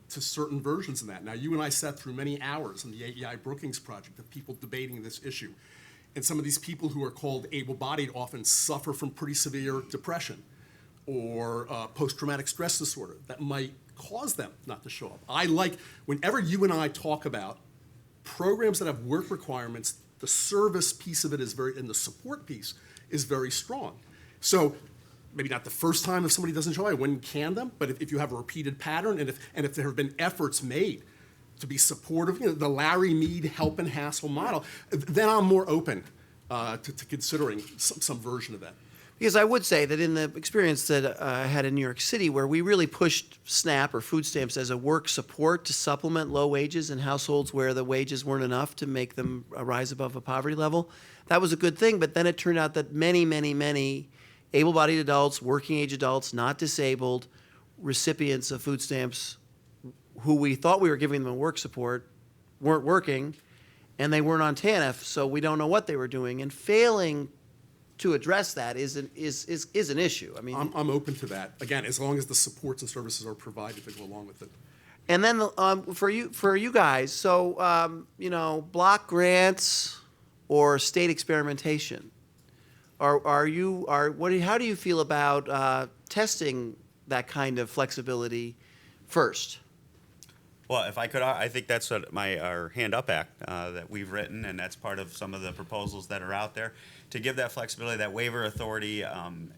to certain versions of that. Now, you and I sat through many hours in the AEI Brookings Project of people debating this issue. And some of these people who are called able-bodied often suffer from pretty severe depression or post-traumatic stress disorder that might cause them not to show up. Whenever you and I talk about programs that have work requirements, the service piece of it and the support piece is very strong. So maybe not the first time if somebody doesn't show, I wouldn't can them, but if you have a repeated pattern and if there have been efforts made to be supportive, the Larry Mead help and hassle model, then I'm more open to considering some version of that. Because I would say that in the experience that I had in New York City, where we really pushed SNAP or food stamps as a work support to supplement low wages in households where the wages weren't enough to make them rise above a poverty level, that was a good thing. But then it turned out that many able-bodied adults, working-age adults, not disabled, recipients of food stamps who we thought we were giving them work support weren't working, and they weren't on TANF, so we don't know what they were doing. And failing to address that is an issue. I mean, I'm open to that. Again, as long as the supports and services are provided to go along with it. And then for you guys, so block grants or state experimentation. How do you feel about testing that kind of flexibility first? Well, if I could, I think that's what our Hand Up Act that we've written, and that's part of some of the proposals that are out there, to give that flexibility, that waiver authority,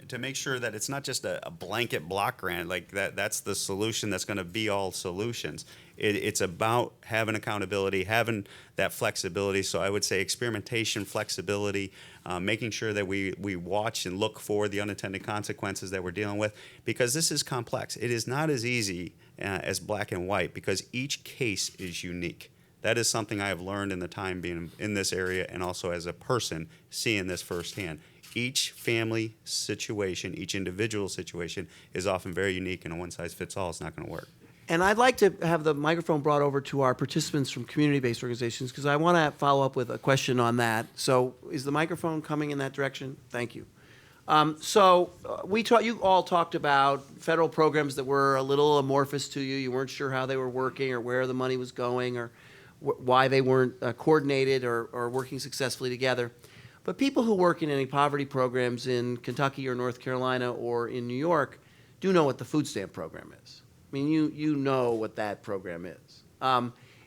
to make sure that it's not just a blanket block grant, like that's the solution that's going to be all solutions. It's about having accountability, having that flexibility. So I would say experimentation, flexibility, making sure that we watch and look for the unintended consequences that we're dealing with, because this is complex. It is not as easy as black and white, because each case is unique. That is something I have learned in the time being in this area, and also as a person seeing this firsthand. Each family situation, each individual situation is often very unique, and a one-size-fits-all is not going to work. And I'd like to have the microphone brought over to our participants from community-based organizations, because I want to follow up with a question on that. So is the microphone coming in that direction? Thank you. You all talked about federal programs that were a little amorphous to you. You weren't sure how they were working or where the money was going or why they weren't coordinated or working successfully together. But people who work in any poverty programs in Kentucky or North Carolina or in New York do know what the food stamp program is. I mean, you know what that program is.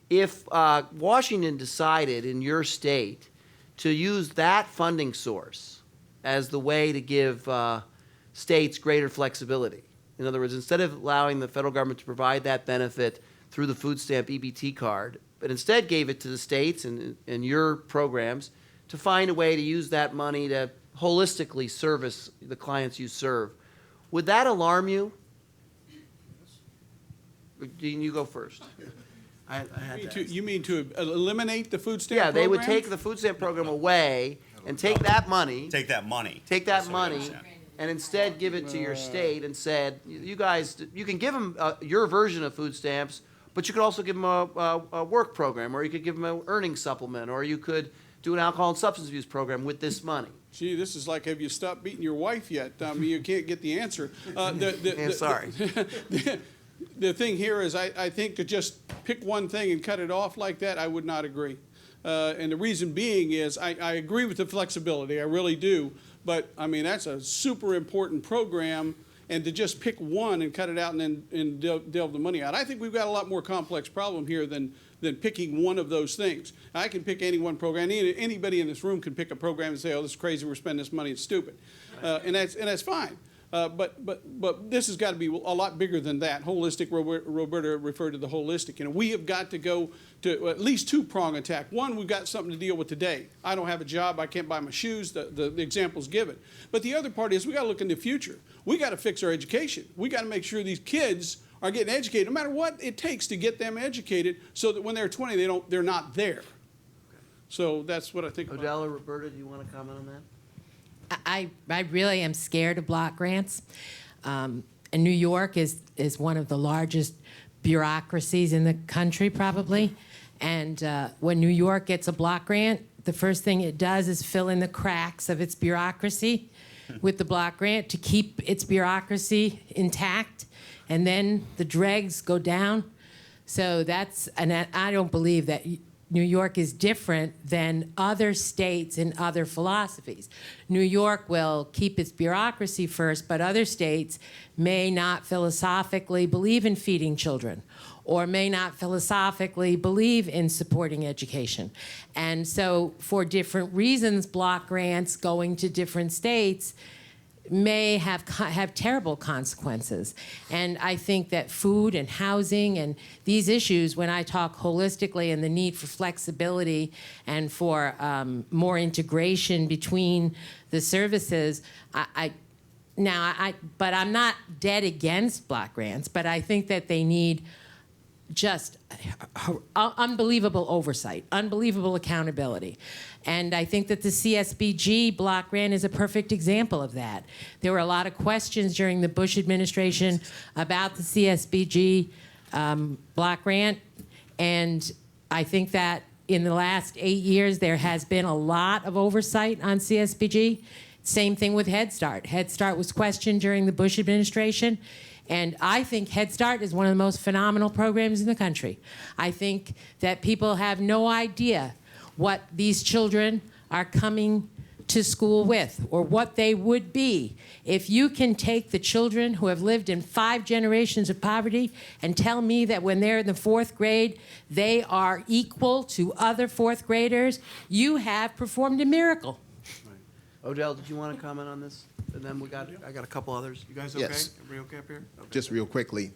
If Washington decided in your state to use that funding source as the way to give states greater flexibility, in other words, instead of allowing the federal government to provide that benefit through the food stamp EBT card, but instead gave it to the states and your programs to find a way to use that money to holistically service the clients you serve, would that alarm you? Dean, you go first. I had You mean to eliminate the food stamp program? Yeah, they would take the food stamp program away and take that money, Take that money. take that That's what I money, understand. and instead give it to your state and said, you guys, you can give them your version of food stamps, but you could also give them a work program, or you could give them an earning supplement, or you could do an alcohol and substance abuse program with this money. Gee, this is like, have you stopped beating your wife yet? I mean, you can't get the answer. Sorry. The thing here is, I think to just pick one thing and cut it off like that, I would not agree. And the reason being is, I agree with the flexibility, I really do. But, I mean, that's a super important program, and to just pick one and cut it out and then delve the money out. I think we've got a lot more complex problem here than picking one of those things. I can pick any one program. Anybody in this room can pick a program and say, oh, this is crazy, we're spending this money, it's stupid. And that's fine. But this has got to be a lot bigger than that. Holistic, Roberta referred to the holistic. You know, we have got to go to at least two-prong attack. One, we've got something to deal with today. I don't have a job, I can't buy my shoes, the example's given. But the other part is we got to look in the future. We got to fix our education. We got to make sure these kids are getting educated, no matter what it takes to get them educated, so that when they're 20, they're not there. So that's what I think about. Odell or Roberta, do you want to comment on that? I really am scared of block grants. And New York is one of the largest bureaucracies in the country, probably. And when New York gets a block grant, the first thing it does is fill in the cracks of its bureaucracy with the block grant to keep its bureaucracy intact. And then the dregs go down. So and I don't believe that New York is different than other states and other philosophies. New York will keep its bureaucracy first, but other states may not philosophically believe in feeding children, or may not philosophically believe in supporting education. And so for different reasons, block grants going to different states may have terrible consequences. And I think that food and housing and these issues, when I talk holistically and the need for flexibility and for more integration between the services, but I'm not dead against block grants, but I think that they need just unbelievable oversight, unbelievable accountability. And I think that the CSBG block grant is a perfect example of that. There were a lot of questions during the Bush administration about the CSBG block grant, and I think that in the last 8 years there has been a lot of oversight on CSBG. Same thing with Head Start. Head Start was questioned during the Bush administration. And I think Head Start is one of the most phenomenal programs in the country. I think that people have no idea what these children are coming to school with, or what they would be. If you can take the children who have lived in 5 generations of poverty and tell me that when they're in the 4th grade, they are equal to other 4th graders, you have performed a miracle. Odell, did you want to comment on this? And then I got a couple others. You guys okay? Yes. Everybody okay up here? Okay. Just real quickly,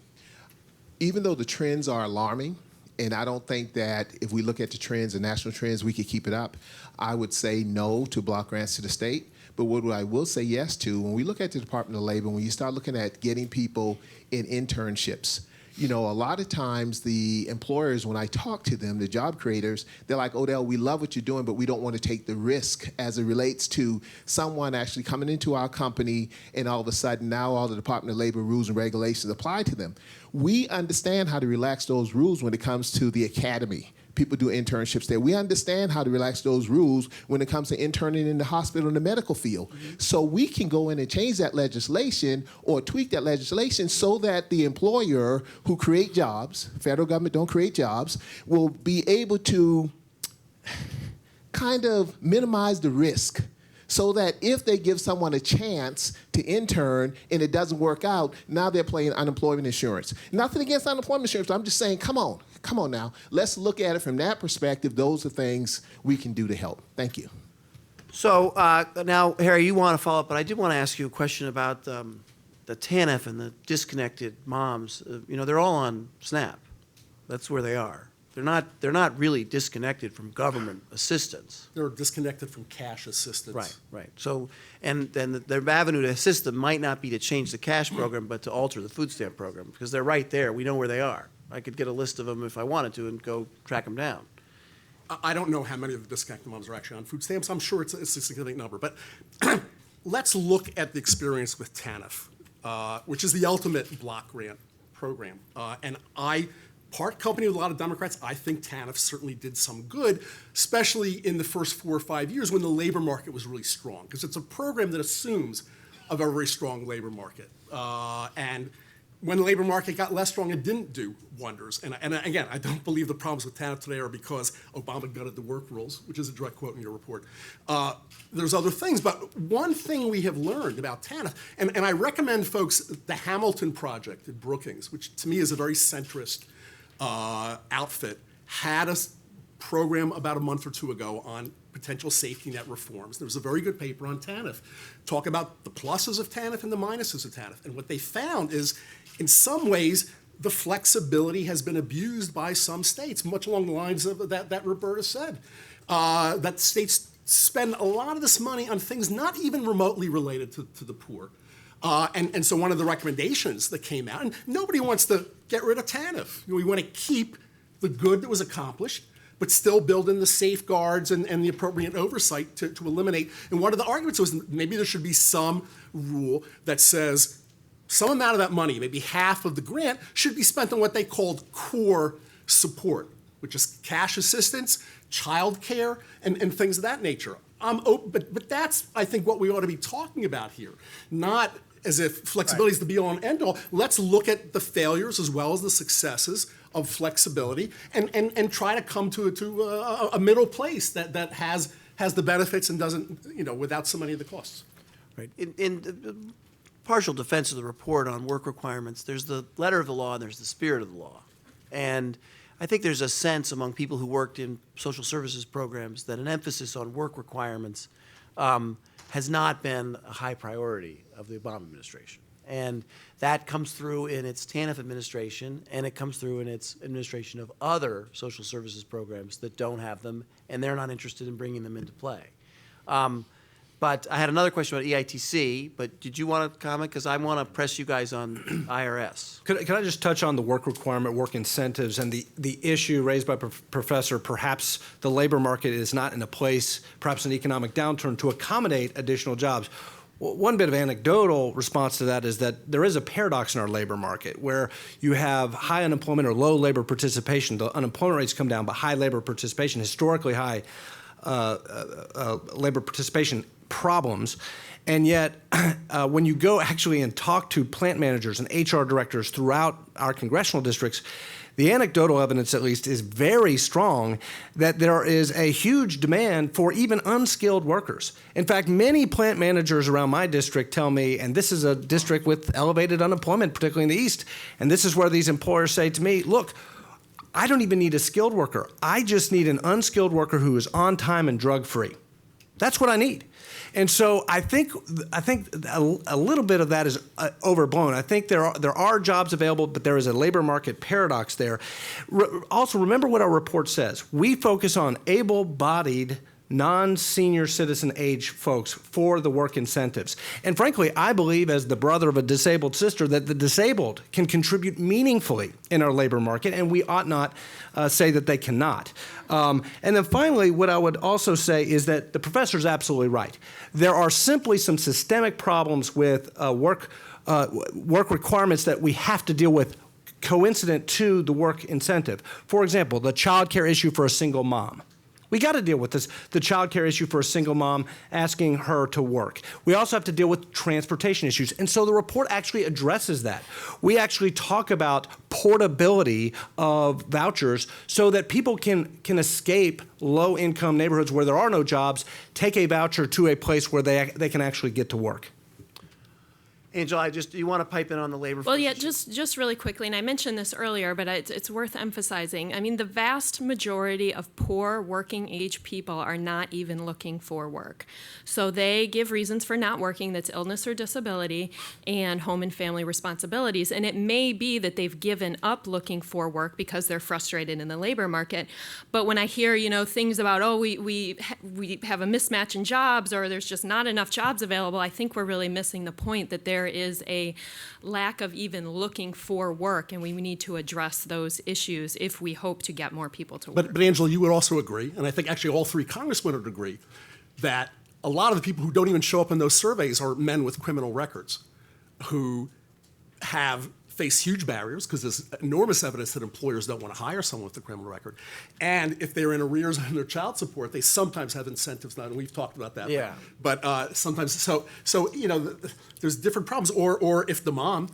even though the trends are alarming, and I don't think that if we look at the trends, the national trends, we could keep it up, I would say no to block grants to the state. But what I will say yes to, when we look at the Department of Labor, when you start looking at getting people in internships, you know, a lot of times the employers, when I talk to them, the job creators, they're like, Odell, we love what you're doing, but we don't want to take the risk as it relates to someone actually coming into our company and all of a sudden now all the Department of Labor rules and regulations apply to them. We understand how to relax those rules when it comes to the academy. People do internships there. We understand how to relax those rules when it comes to interning in the hospital and the medical field. So we can go in and change that legislation or tweak that legislation so that the employer who create jobs, federal government don't create jobs, will be able to kind of minimize the risk, so that if they give someone a chance to intern and it doesn't work out, now they're playing unemployment insurance. Nothing against unemployment insurance, but I'm just saying, come on now. Let's look at it from that perspective. Those are things we can do to help. Thank you. So now, Harry, you want to follow up, but I did want to ask you a question about the TANF and the disconnected moms. You know, they're all on SNAP. That's where they are. They're not really disconnected from government assistance. They're disconnected from cash assistance. Right. So, and then their avenue to assist them might not be to change the cash program, but to alter the food stamp program, because they're right there. We know where they are. I could get a list of them if I wanted to and go track them down. I don't know how many of the disconnected moms are actually on food stamps. I'm sure it's a significant number. But let's look at the experience with TANF, which is the ultimate block grant program. And I part company with a lot of Democrats. I think TANF certainly did some good, especially in the first 4 or 5 years when the labor market was really strong, because it's a program that assumes a very strong labor market. And when the labor market got less strong, it didn't do wonders. And again, I don't believe the problems with TANF today are because Obama gutted the work rules, which is a direct quote in your report. There's other things, but one thing we have learned about TANF, and I recommend folks the Hamilton Project at Brookings, which to me is a very centrist outfit, had a program about a month or two ago on potential safety net reforms. There was a very good paper on TANF, talk about the pluses of TANF and the minuses of TANF. And what they found is, in some ways, the flexibility has been abused by some states, much along the lines of that Roberta said, that states spend a lot of this money on things not even remotely related to the poor. And so one of the recommendations that came out, and nobody wants to get rid of TANF. We want to keep the good that was accomplished, but still build in the safeguards and the appropriate oversight to eliminate. And one of the arguments was maybe there should be some rule that says some amount of that money, maybe half of the grant, should be spent on what they called core support, which is cash assistance, child care, and things of that nature. But that's, I think, what we ought to be talking about here, not as if flexibility is the be-all and end-all. Let's look at the failures as well as the successes of flexibility and try to come to a middle place that has the benefits and doesn't, without so many of the costs. Right. In partial defense of the report on work requirements, there's the letter of the law and there's the spirit of the law. And I think there's a sense among people who worked in social services programs that an emphasis on work requirements has not been a high priority of the Obama administration. And that comes through in its TANF administration, and it comes through in its administration of other social services programs that don't have them, and they're not interested in bringing them into play. But I had another question about EITC, but did you want to comment? Because I want to press you guys on IRS. Could I just touch on the work requirement, work incentives, and the issue raised by Professor, perhaps the labor market is not in a place, perhaps an economic downturn, to accommodate additional jobs. One bit of anecdotal response to that is that there is a paradox in our labor market where you have high unemployment or low labor participation. The unemployment rates come down, but high labor participation, historically high labor participation problems. And yet, when you go actually and talk to plant managers and HR directors throughout our congressional districts, the anecdotal evidence, at least, is very strong that there is a huge demand for even unskilled workers. In fact, many plant managers around my district tell me, and this is a district with elevated unemployment, particularly in the East, and this is where these employers say to me, look, I don't even need a skilled worker. I just need an unskilled worker who is on time and drug-free. That's what I need. And so I think a little bit of that is overblown. I think there are jobs available, but there is a labor market paradox there. Also, remember what our report says. We focus on able-bodied, non-senior citizen age folks for the work incentives. And frankly, I believe, as the brother of a disabled sister, that the disabled can contribute meaningfully in our labor market, and we ought not say that they cannot. And then finally, what I would also say is that the professor's absolutely right. There are simply some systemic problems with work requirements that we have to deal with coincident to the work incentive. For example, the child care issue for a single mom. We got to deal with this, the child care issue for a single mom, asking her to work. We also have to deal with transportation issues. And so the report actually addresses that. We actually talk about portability of vouchers so that people can escape low-income neighborhoods where there are no jobs, take a voucher to a place where they can actually get to work. Angela, you want to pipe in on the labor? Well, yeah, just really quickly, and I mentioned this earlier, but it's worth emphasizing. I mean, the vast majority of poor working age people are not even looking for work. So they give reasons for not working, that's illness or disability and home and family responsibilities. And it may be that they've given up looking for work because they're frustrated in the labor market. But when I hear, things about, we have a mismatch in jobs or there's just not enough jobs available, I think we're really missing the point that there there is a lack of even looking for work, and we need to address those issues if we hope to get more people to work. But Angela, you would also agree, and I think actually all three congressmen would agree, that a lot of the people who don't even show up in those surveys are men with criminal records who face huge barriers because there's enormous evidence that employers don't want to hire someone with a criminal record. And if they're in arrears on their child support, they sometimes have incentives not, and we've talked about that. Yeah. But sometimes, so there's different problems. Or if the mom,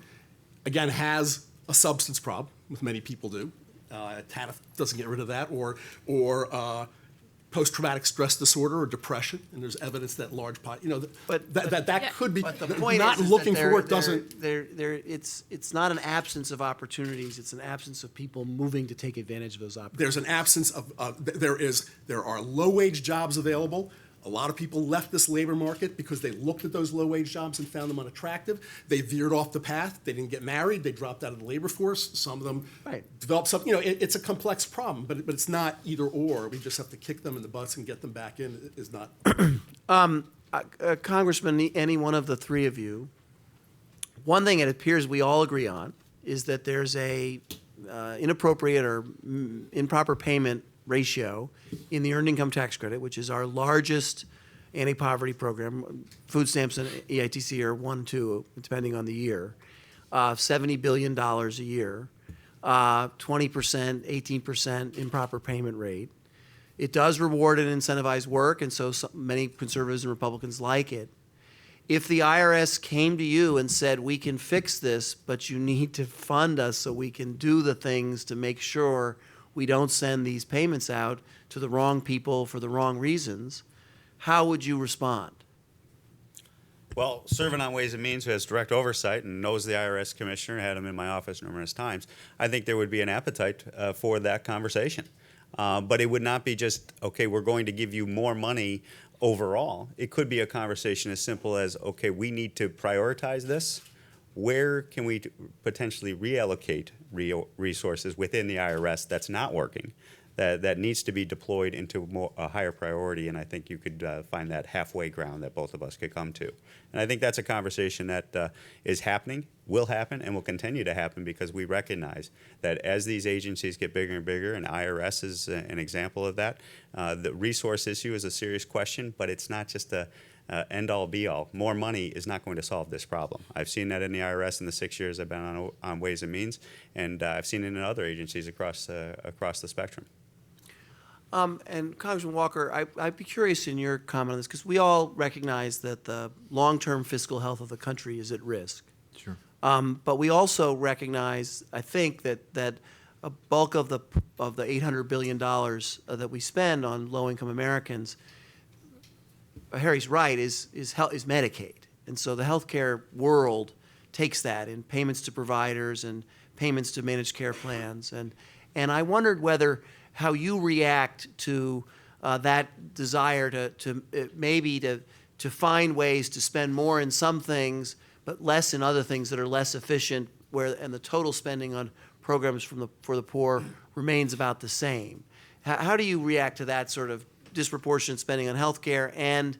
again, has a substance problem, which many people do, TANF doesn't get rid of that, or post-traumatic stress disorder or depression, and there's evidence that large part, that could be. But the point not is looking that for work doesn't. it's not an absence of opportunities. It's an absence of people moving to take advantage of those opportunities. There's an absence of. There are low-wage jobs available. A lot of people left this labor market because they looked at those low-wage jobs and found them unattractive. They veered off the path. They didn't get married. They dropped out of the labor force. Some of them developed something. It's a complex problem, but it's not either or. We just have to kick them in the butts and get them back in. Is not. Congressman, any one of the three of you, one thing it appears we all agree on is that there's a inappropriate or improper payment ratio in the Earned Income Tax Credit, which is our largest anti-poverty program. Food stamps and EITC are 1, 2, depending on the year. $70 billion a year, 20%, 18% improper payment rate. It does reward and incentivize work, and so many conservatives and Republicans like it. If the IRS came to you and said, we can fix this, but you need to fund us so we can do the things to make sure we don't send these payments out to the wrong people for the wrong reasons, how would you respond? Well, serving on Ways and Means, who has direct oversight and knows the IRS commissioner, had him in my office numerous times, I think there would be an appetite for that conversation. But it would not be just, okay, we're going to give you more money overall. It could be a conversation as simple as, okay, we need to prioritize this. Where can we potentially reallocate resources within the IRS that's not working, that needs to be deployed into a higher priority? And I think you could find that halfway ground that both of us could come to. And I think that's a conversation that is happening, will happen, and will continue to happen because we recognize that as these agencies get bigger and bigger, and IRS is an example of that, the resource issue is a serious question, but it's not just a end-all, be-all. More money is not going to solve this problem. I've seen that in the IRS in the 6 years I've been on Ways and Means, and I've seen it in other agencies across the spectrum. And Congressman Walker, I'd be curious in your comment on this, because we all recognize that the long-term fiscal health of the country is at risk. Sure. But we also recognize, I think, that a bulk of the $800 billion that we spend on low-income Americans, Harry's right, is Medicaid. And so the healthcare world takes that in payments to providers and payments to managed care plans. And I wondered how you react to that desire to find ways to spend more in some things but less in other things that are less efficient, and the total spending on programs for the poor remains about the same. How do you react to that sort of disproportionate spending on health care, and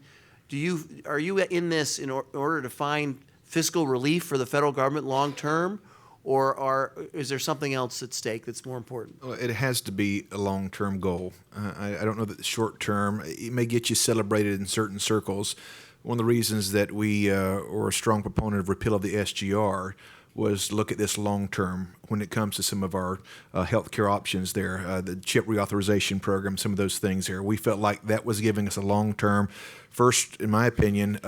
are you in this in order to find fiscal relief for the federal government long term, or is there something else at stake that's more important? Well, it has to be a long-term goal. I don't know that the short term, it may get you celebrated in certain circles. One of the reasons that we were a strong proponent of repeal of the SGR was look at this long term when it comes to some of our health care options there, the CHIP reauthorization program, some of those things there. We felt like that was giving us a long term, first, in my opinion,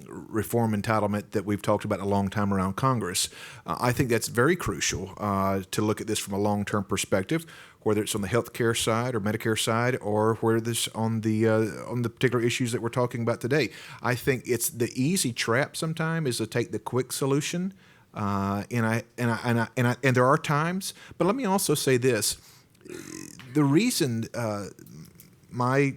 reform entitlement that we've talked about a long time around Congress. I think that's very crucial to look at this from a long term perspective, whether it's on the health care side or Medicare side, or whether it's on the particular issues that we're talking about today. I think it's the easy trap sometimes is to take the quick solution. And there are times, but let me also say this: the reason my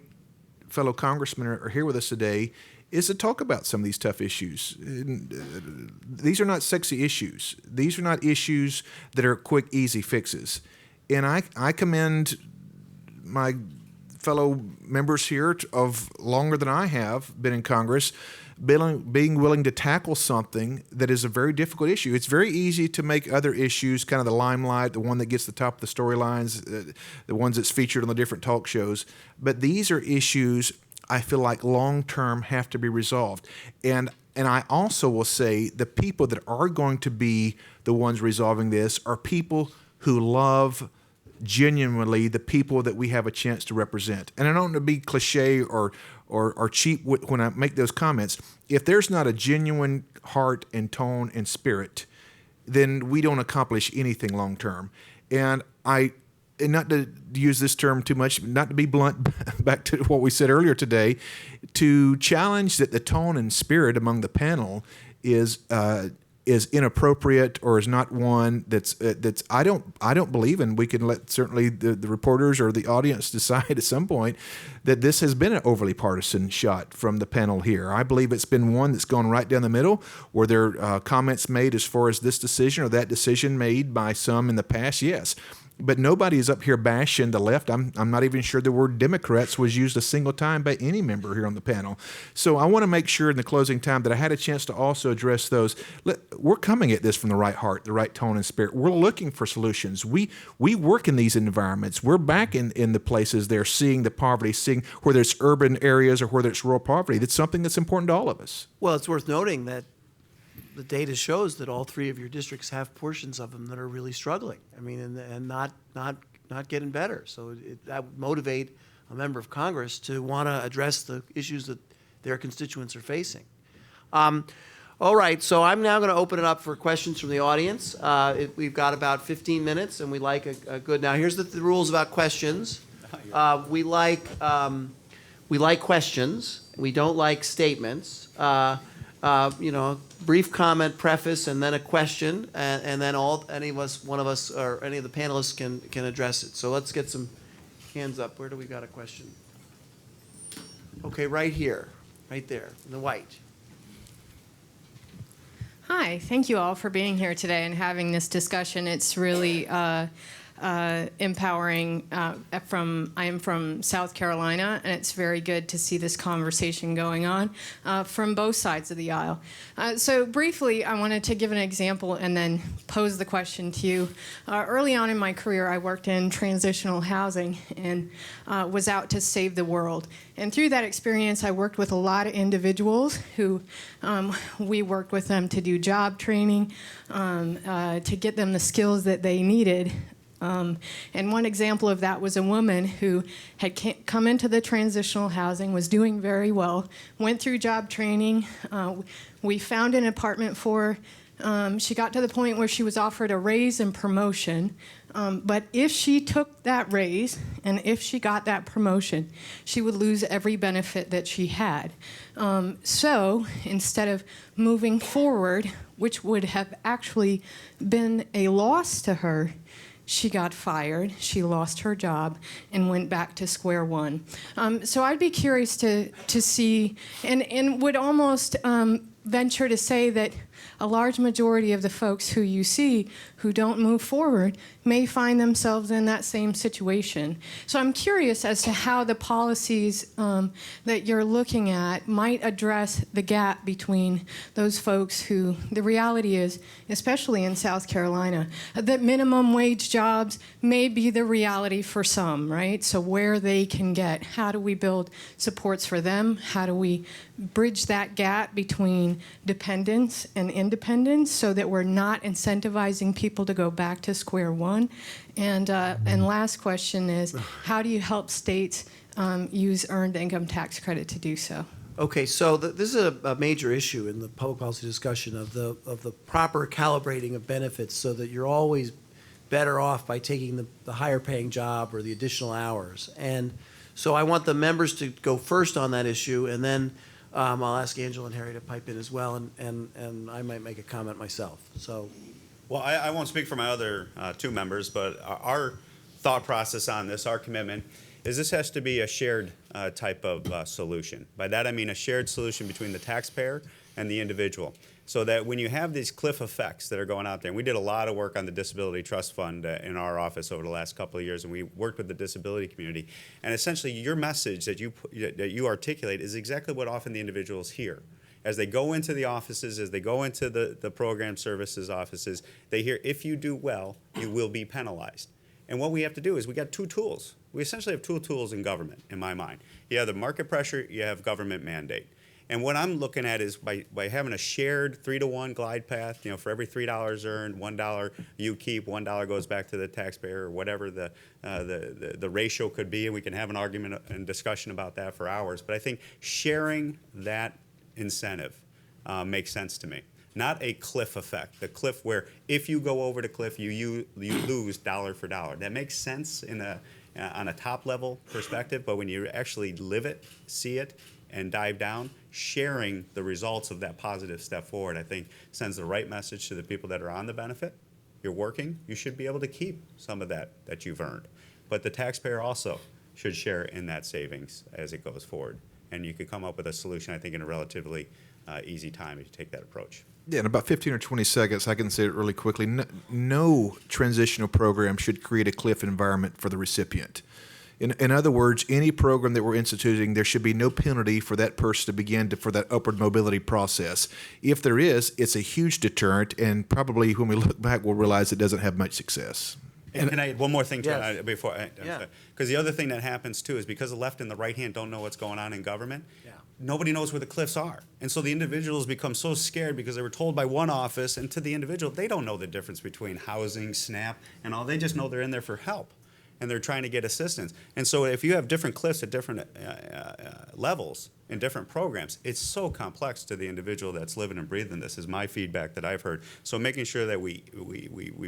fellow congressmen are here with us today is to talk about some of these tough issues. These are not sexy issues. These are not issues that are quick, easy fixes. And I commend my fellow members here of longer than I have been in Congress being willing to tackle something that is a very difficult issue. It's very easy to make other issues kind of the limelight, the one that gets the top of the storylines, the ones that's featured on the different talk shows. But these are issues I feel like long-term have to be resolved. And I also will say the people that are going to be the ones resolving this are people who love genuinely the people that we have a chance to represent. And I don't want to be cliche or cheap when I make those comments. If there's not a genuine heart and tone and spirit, then we don't accomplish anything long term. And not to use this term too much, not to be blunt, back to what we said earlier today, to challenge that the tone and spirit among the panel is inappropriate or is not one that's I don't believe in. We can let certainly the reporters or the audience decide at some point that this has been an overly partisan shot from the panel here. I believe it's been one that's gone right down the middle. Were there comments made as far as this decision or that decision made by some in the past? Yes. But nobody is up here bashing the left. I'm not even sure the word Democrats was used a single time by any member here on the panel. So I want to make sure in the closing time that I had a chance to also address those. We're coming at this from the right heart, the right tone and spirit. We're looking for solutions. We work in these environments. We're back in the places there, seeing the poverty, seeing whether it's urban areas or whether it's rural poverty. That's something that's important to all of us. Well, it's worth noting that the data shows that all three of your districts have portions of them that are really struggling. I mean, and not getting better. So that would motivate a member of Congress to want to address the issues that their constituents are facing. All right, so I'm now going to open it up for questions from the audience. We've got about 15 minutes, and we like a good. Now, here's the rules about questions. We like questions. We don't like statements. Brief comment, preface, and then a question, and then one of us, or any of the panelists can address it. So let's get some hands up. Where do we got a question? Okay, right here, right there, in the white. Hi, thank you all for being here today and having this discussion. It's really empowering. I am from South Carolina, and it's very good to see this conversation going on from both sides of the aisle. So briefly, I wanted to give an example and then pose the question to you. Early on in my career, I worked in transitional housing and was out to save the world. And through that experience, I worked with a lot of individuals who we worked with them to do job training, to get them the skills that they needed. And one example of that was a woman who had come into the transitional housing, was doing very well, went through job training. We found an apartment for her. She got to the point where she was offered a raise and promotion. But if she took that raise and if she got that promotion, she would lose every benefit that she had. So instead of moving forward, which would have actually been a loss to her, she got fired, she lost her job, and went back to square one. So I'd be curious to see, and would almost venture to say that a large majority of the folks who you see who don't move forward may find themselves in that same situation. So I'm curious as to how the policies that you're looking at might address the gap between those folks who, the reality is, especially in South Carolina, that minimum wage jobs may be the reality for some, right? So where they can get, how do we build supports for them? How do we bridge that gap between dependence and independence so that we're not incentivizing people to go back to square one? And last question is, how do you help states use earned income tax credit to do so? Okay, so this is a major issue in the public policy discussion of the proper calibrating of benefits so that you're always better off by taking the higher paying job or the additional hours. And so I want the members to go first on that issue, and then I'll ask Angela and Harry to pipe in as well, and I might make a comment myself. So, well, I won't speak for my other two members, but our thought process on this, our commitment, is this has to be a shared type of solution. By that I mean a shared solution between the taxpayer and the individual. So that when you have these cliff effects that are going out there, and we did a lot of work on the Disability Trust Fund in our office over the last couple of years, and we worked with the disability community. And essentially, your message that you articulate is exactly what often the individuals hear. As they go into the offices, as they go into the program services offices, they hear, if you do well, you will be penalized. And what we have to do is we got two tools. We essentially have two tools in government, in my mind. You have the market pressure, you have government mandate. And what I'm looking at is by having a shared 3-to-1 glide path, for every $3 earned, $1 you keep, $1 goes back to the taxpayer, or whatever the ratio could be, and we can have an argument and discussion about that for hours. But I think sharing that incentive makes sense to me. Not a cliff effect, the cliff where if you go over the cliff, you lose dollar for dollar. That makes sense on a top level perspective, but when you actually live it, see it, and dive down, sharing the results of that positive step forward, I think sends the right message to the people that are on the benefit. You're working, you should be able to keep some of that you've earned. But the taxpayer also should share in that savings as it goes forward. And you could come up with a solution, I think, in a relatively easy time if you take that approach. Yeah, in about 15 or 20 seconds, I can say it really quickly. No transitional program should create a cliff environment for the recipient. In other words, any program that we're instituting, there should be no penalty for that person to begin for that upward mobility process. If there is, it's a huge deterrent, and probably when we look back, we'll realize it doesn't have much success. And can I add one more thing to Yes. before? Yeah. Because the other thing that happens too is because the left and the right hand don't know what's going on in government. Nobody knows where the cliffs are. And so the individuals become so scared because they were told by one office, and to the individual, they don't know the difference between housing, SNAP, and all. They just know they're in there for help, and they're trying to get assistance. And so if you have different cliffs at different levels in different programs, it's so complex to the individual that's living and breathing this, is my feedback that I've heard. So making sure that we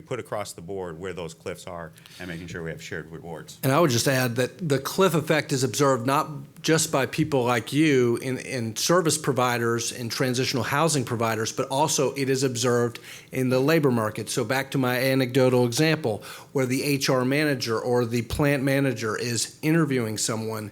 put across the board where those cliffs are and making sure we have shared rewards. And I would just add that the cliff effect is observed not just by people like you in service providers and transitional housing providers, but also it is observed in the labor market. So back to my anecdotal example, where the HR manager or the plant manager is interviewing someone,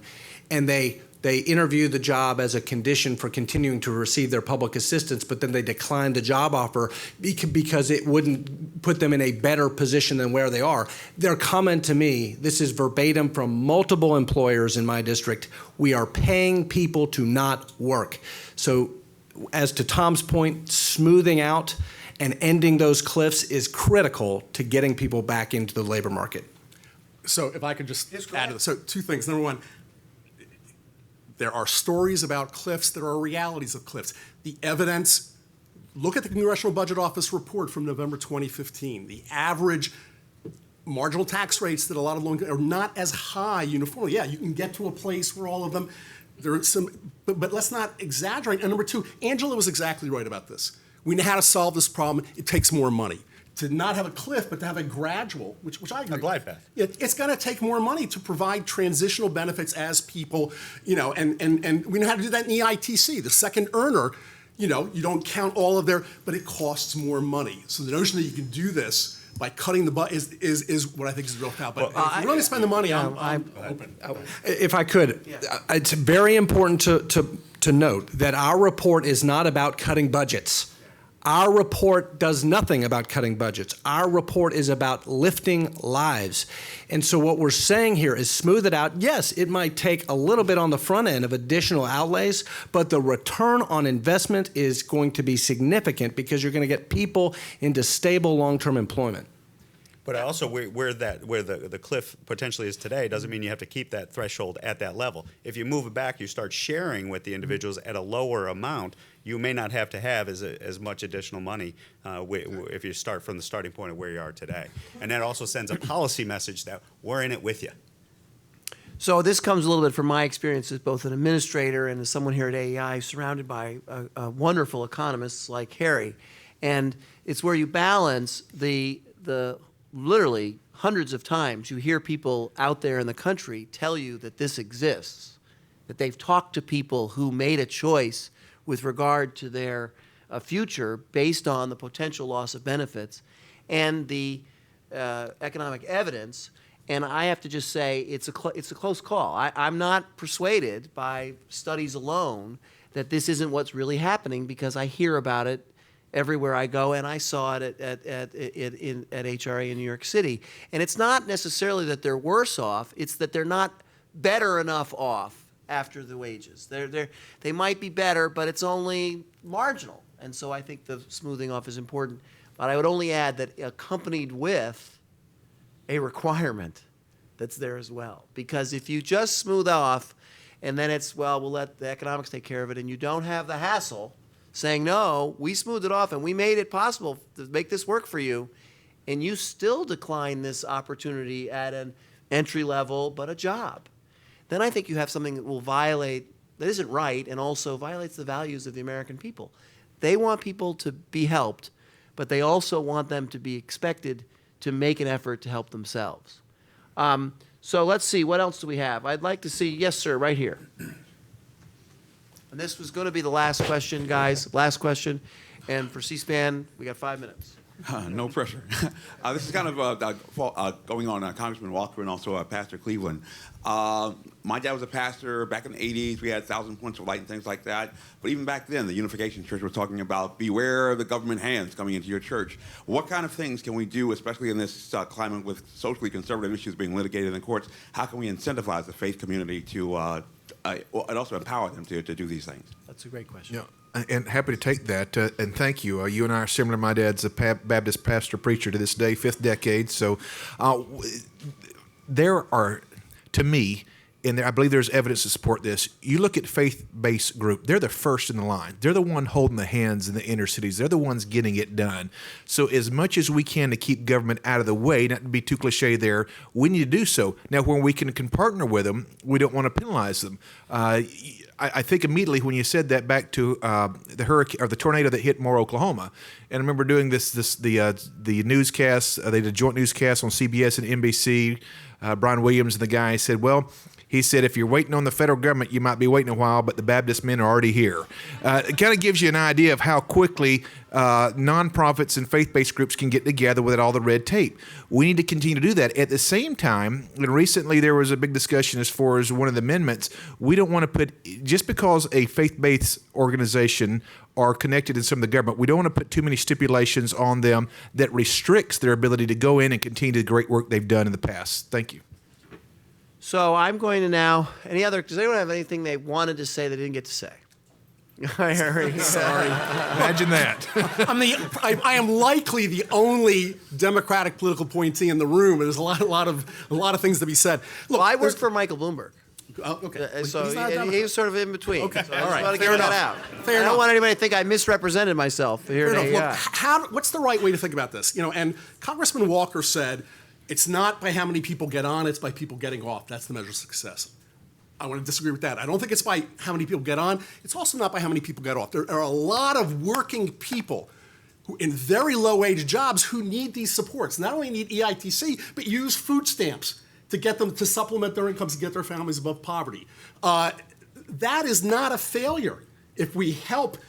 and they interview the job as a condition for continuing to receive their public assistance, but then they decline the job offer because it wouldn't put them in a better position than where they are. Their comment to me, this is verbatim from multiple employers in my district, we are paying people to not work. So as to Tom's point, smoothing out and ending those cliffs is critical to getting people back into the labor market. So if I could just add to this. So two things. Number one, there are stories about cliffs. There are realities of cliffs. The evidence, look at the Congressional Budget Office report from November 2015. The average marginal tax rates that a lot of low income are not as high uniformly. Yeah, you can get to a place where all of them, there are some, but let's not exaggerate. And number two, Angela was exactly right about this. We know how to solve this problem. It takes more money. To not have a cliff, but to have a gradual, which I agree. A glide path. It's going to take more money to provide transitional benefits as people, and we know how to do that in the EITC. The second earner, you don't count all of their, but it costs more money. So the notion that you can do this by cutting the butt is what I think is real foul. But if you really spend the money, I'm open. If I could, it's very important to note that our report is not about cutting budgets. Our report does nothing about cutting budgets. Our report is about lifting lives. And so what we're saying here is smooth it out. Yes, it might take a little bit on the front end of additional outlays, but the return on investment is going to be significant because you're going to get people into stable long-term employment. But also, where the cliff potentially is today doesn't mean you have to keep that threshold at that level. If you move it back, you start sharing with the individuals at a lower amount, you may not have to have as much additional money if you start from the starting point of where you are today. And that also sends a policy message that we're in it with you. So this comes a little bit from my experience as both an administrator and as someone here at AEI surrounded by wonderful economists like Harry. And it's where you balance the literally hundreds of times you hear people out there in the country tell you that this exists, that they've talked to people who made a choice with regard to their future based on the potential loss of benefits and the economic evidence. And I have to just say it's a close call. I'm not persuaded by studies alone that this isn't what's really happening because I hear about it everywhere I go, and I saw it at HRA in New York City. And it's not necessarily that they're worse off, it's that they're not better enough off after the wages. They might be better, but it's only marginal. And so I think the smoothing off is important. But I would only add that accompanied with a requirement that's there as well. Because if you just smooth off and then it's, well, we'll let the economics take care of it, and you don't have the hassle saying, no, we smoothed it off and we made it possible to make this work for you, and you still decline this opportunity at an entry level but a job, then I think you have something that will violate, that isn't right, and also violates the values of the American people. They want people to be helped, but they also want them to be expected to make an effort to help themselves. So let's see, what else do we have? I'd like to see, yes, sir, right here. And this was going to be the last question, guys, last question. And for C-SPAN, we got 5 minutes. No pressure. This is kind of going on Congressman Walker and also Pastor Cleveland. My dad was a pastor back in the 80s. We had 1,000 points of light and things like that. But even back then, the Unification Church was talking about beware of the government hands coming into your church. What kind of things can we do, especially in this climate with socially conservative issues being litigated in the courts? How can we incentivize the faith community to and also empower them to do these things? That's a great question. Yeah. And happy to take that, and thank you. You and I are similar. My dad's a Baptist pastor preacher to this day, 5th decade. So there are, to me, and I believe there's evidence to support this. You look at faith-based group; they're the first in the line. They're the one holding the hands in the inner cities. They're the ones getting it done. So as much as we can to keep government out of the way, not to be too cliche there, we need to do so. Now, when we can partner with them, we don't want to penalize them. I think immediately when you said that back to the hurricane or the tornado that hit Moore, Oklahoma, and I remember doing the newscast. They did a joint newscast on CBS and NBC. Brian Williams and the guy said, well, he said, if you're waiting on the federal government, you might be waiting a while, but the Baptist men are already here. It kind of gives you an idea of how quickly nonprofits and faith-based groups can get together without all the red tape. We need to continue to do that. At the same time, and recently there was a big discussion as far as one of the amendments, we don't want to put, just because a faith-based organization are connected in some of the government, we don't want to put too many stipulations on them that restricts their ability to go in and continue the great work they've done in the past. Thank you. So I'm going to now, does anyone have anything they wanted to say they didn't get to say? Sorry. Imagine that. I am likely the only Democratic political appointee in the room, and there's a lot of things to be said. Look, Well, I worked for Michael Bloomberg. Oh, okay. So He's not a he Democrat. was sort of in between. Okay, So I all just right. want to Fair get that enough. out. Fair I don't enough. want anybody to think I misrepresented myself here Fair at enough. AEI. Look, what's the right way to think about this? And Congressman Walker said, it's not by how many people get on, it's by people getting off. That's the measure of success. I want to disagree with that. I don't think it's by how many people get on. It's also not by how many people get off. There are a lot of working people who, in very low-wage jobs, who need these supports. Not only need EITC, but use food stamps to get them to supplement their incomes and get their families above poverty. That is not a failure. If we help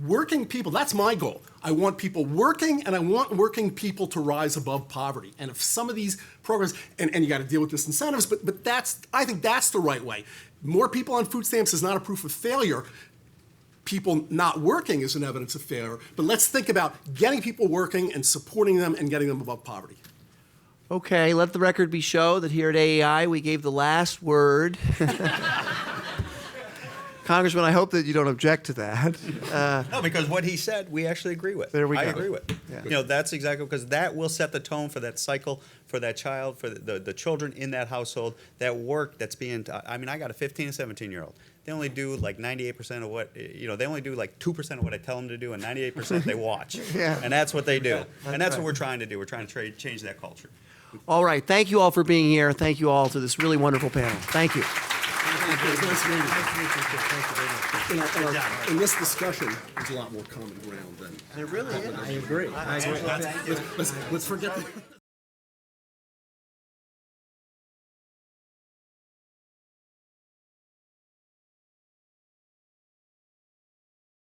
working people, that's my goal. I want people working, and I want working people to rise above poverty. And if some of these programs, and you got to deal with disincentives, but I think that's the right way. More people on food stamps is not a proof of failure. People not working is an evidence of failure. But let's think about getting people working and supporting them and getting them above poverty. Okay, let the record be shown that here at AEI we gave the last word. Congressman, I hope that you don't object to that. No, because what he said, we actually agree with. There we I go. agree with. Yeah. That's exactly, because that will set the tone for that cycle, for that child, for the children in that household, that work that's being taught. I mean, I got a 15 and 17-year-old. They only do like 98% of what, they only do like 2% of what I tell them to do, and 98% they watch. Yeah. And that's what they do. And that's right. what we're trying to do. We're trying to change that culture. All right, thank you all for being here. Thank you all to this really wonderful panel. Thank you. In this discussion, there's a lot more common ground than. There really is. I agree. Let's forget that.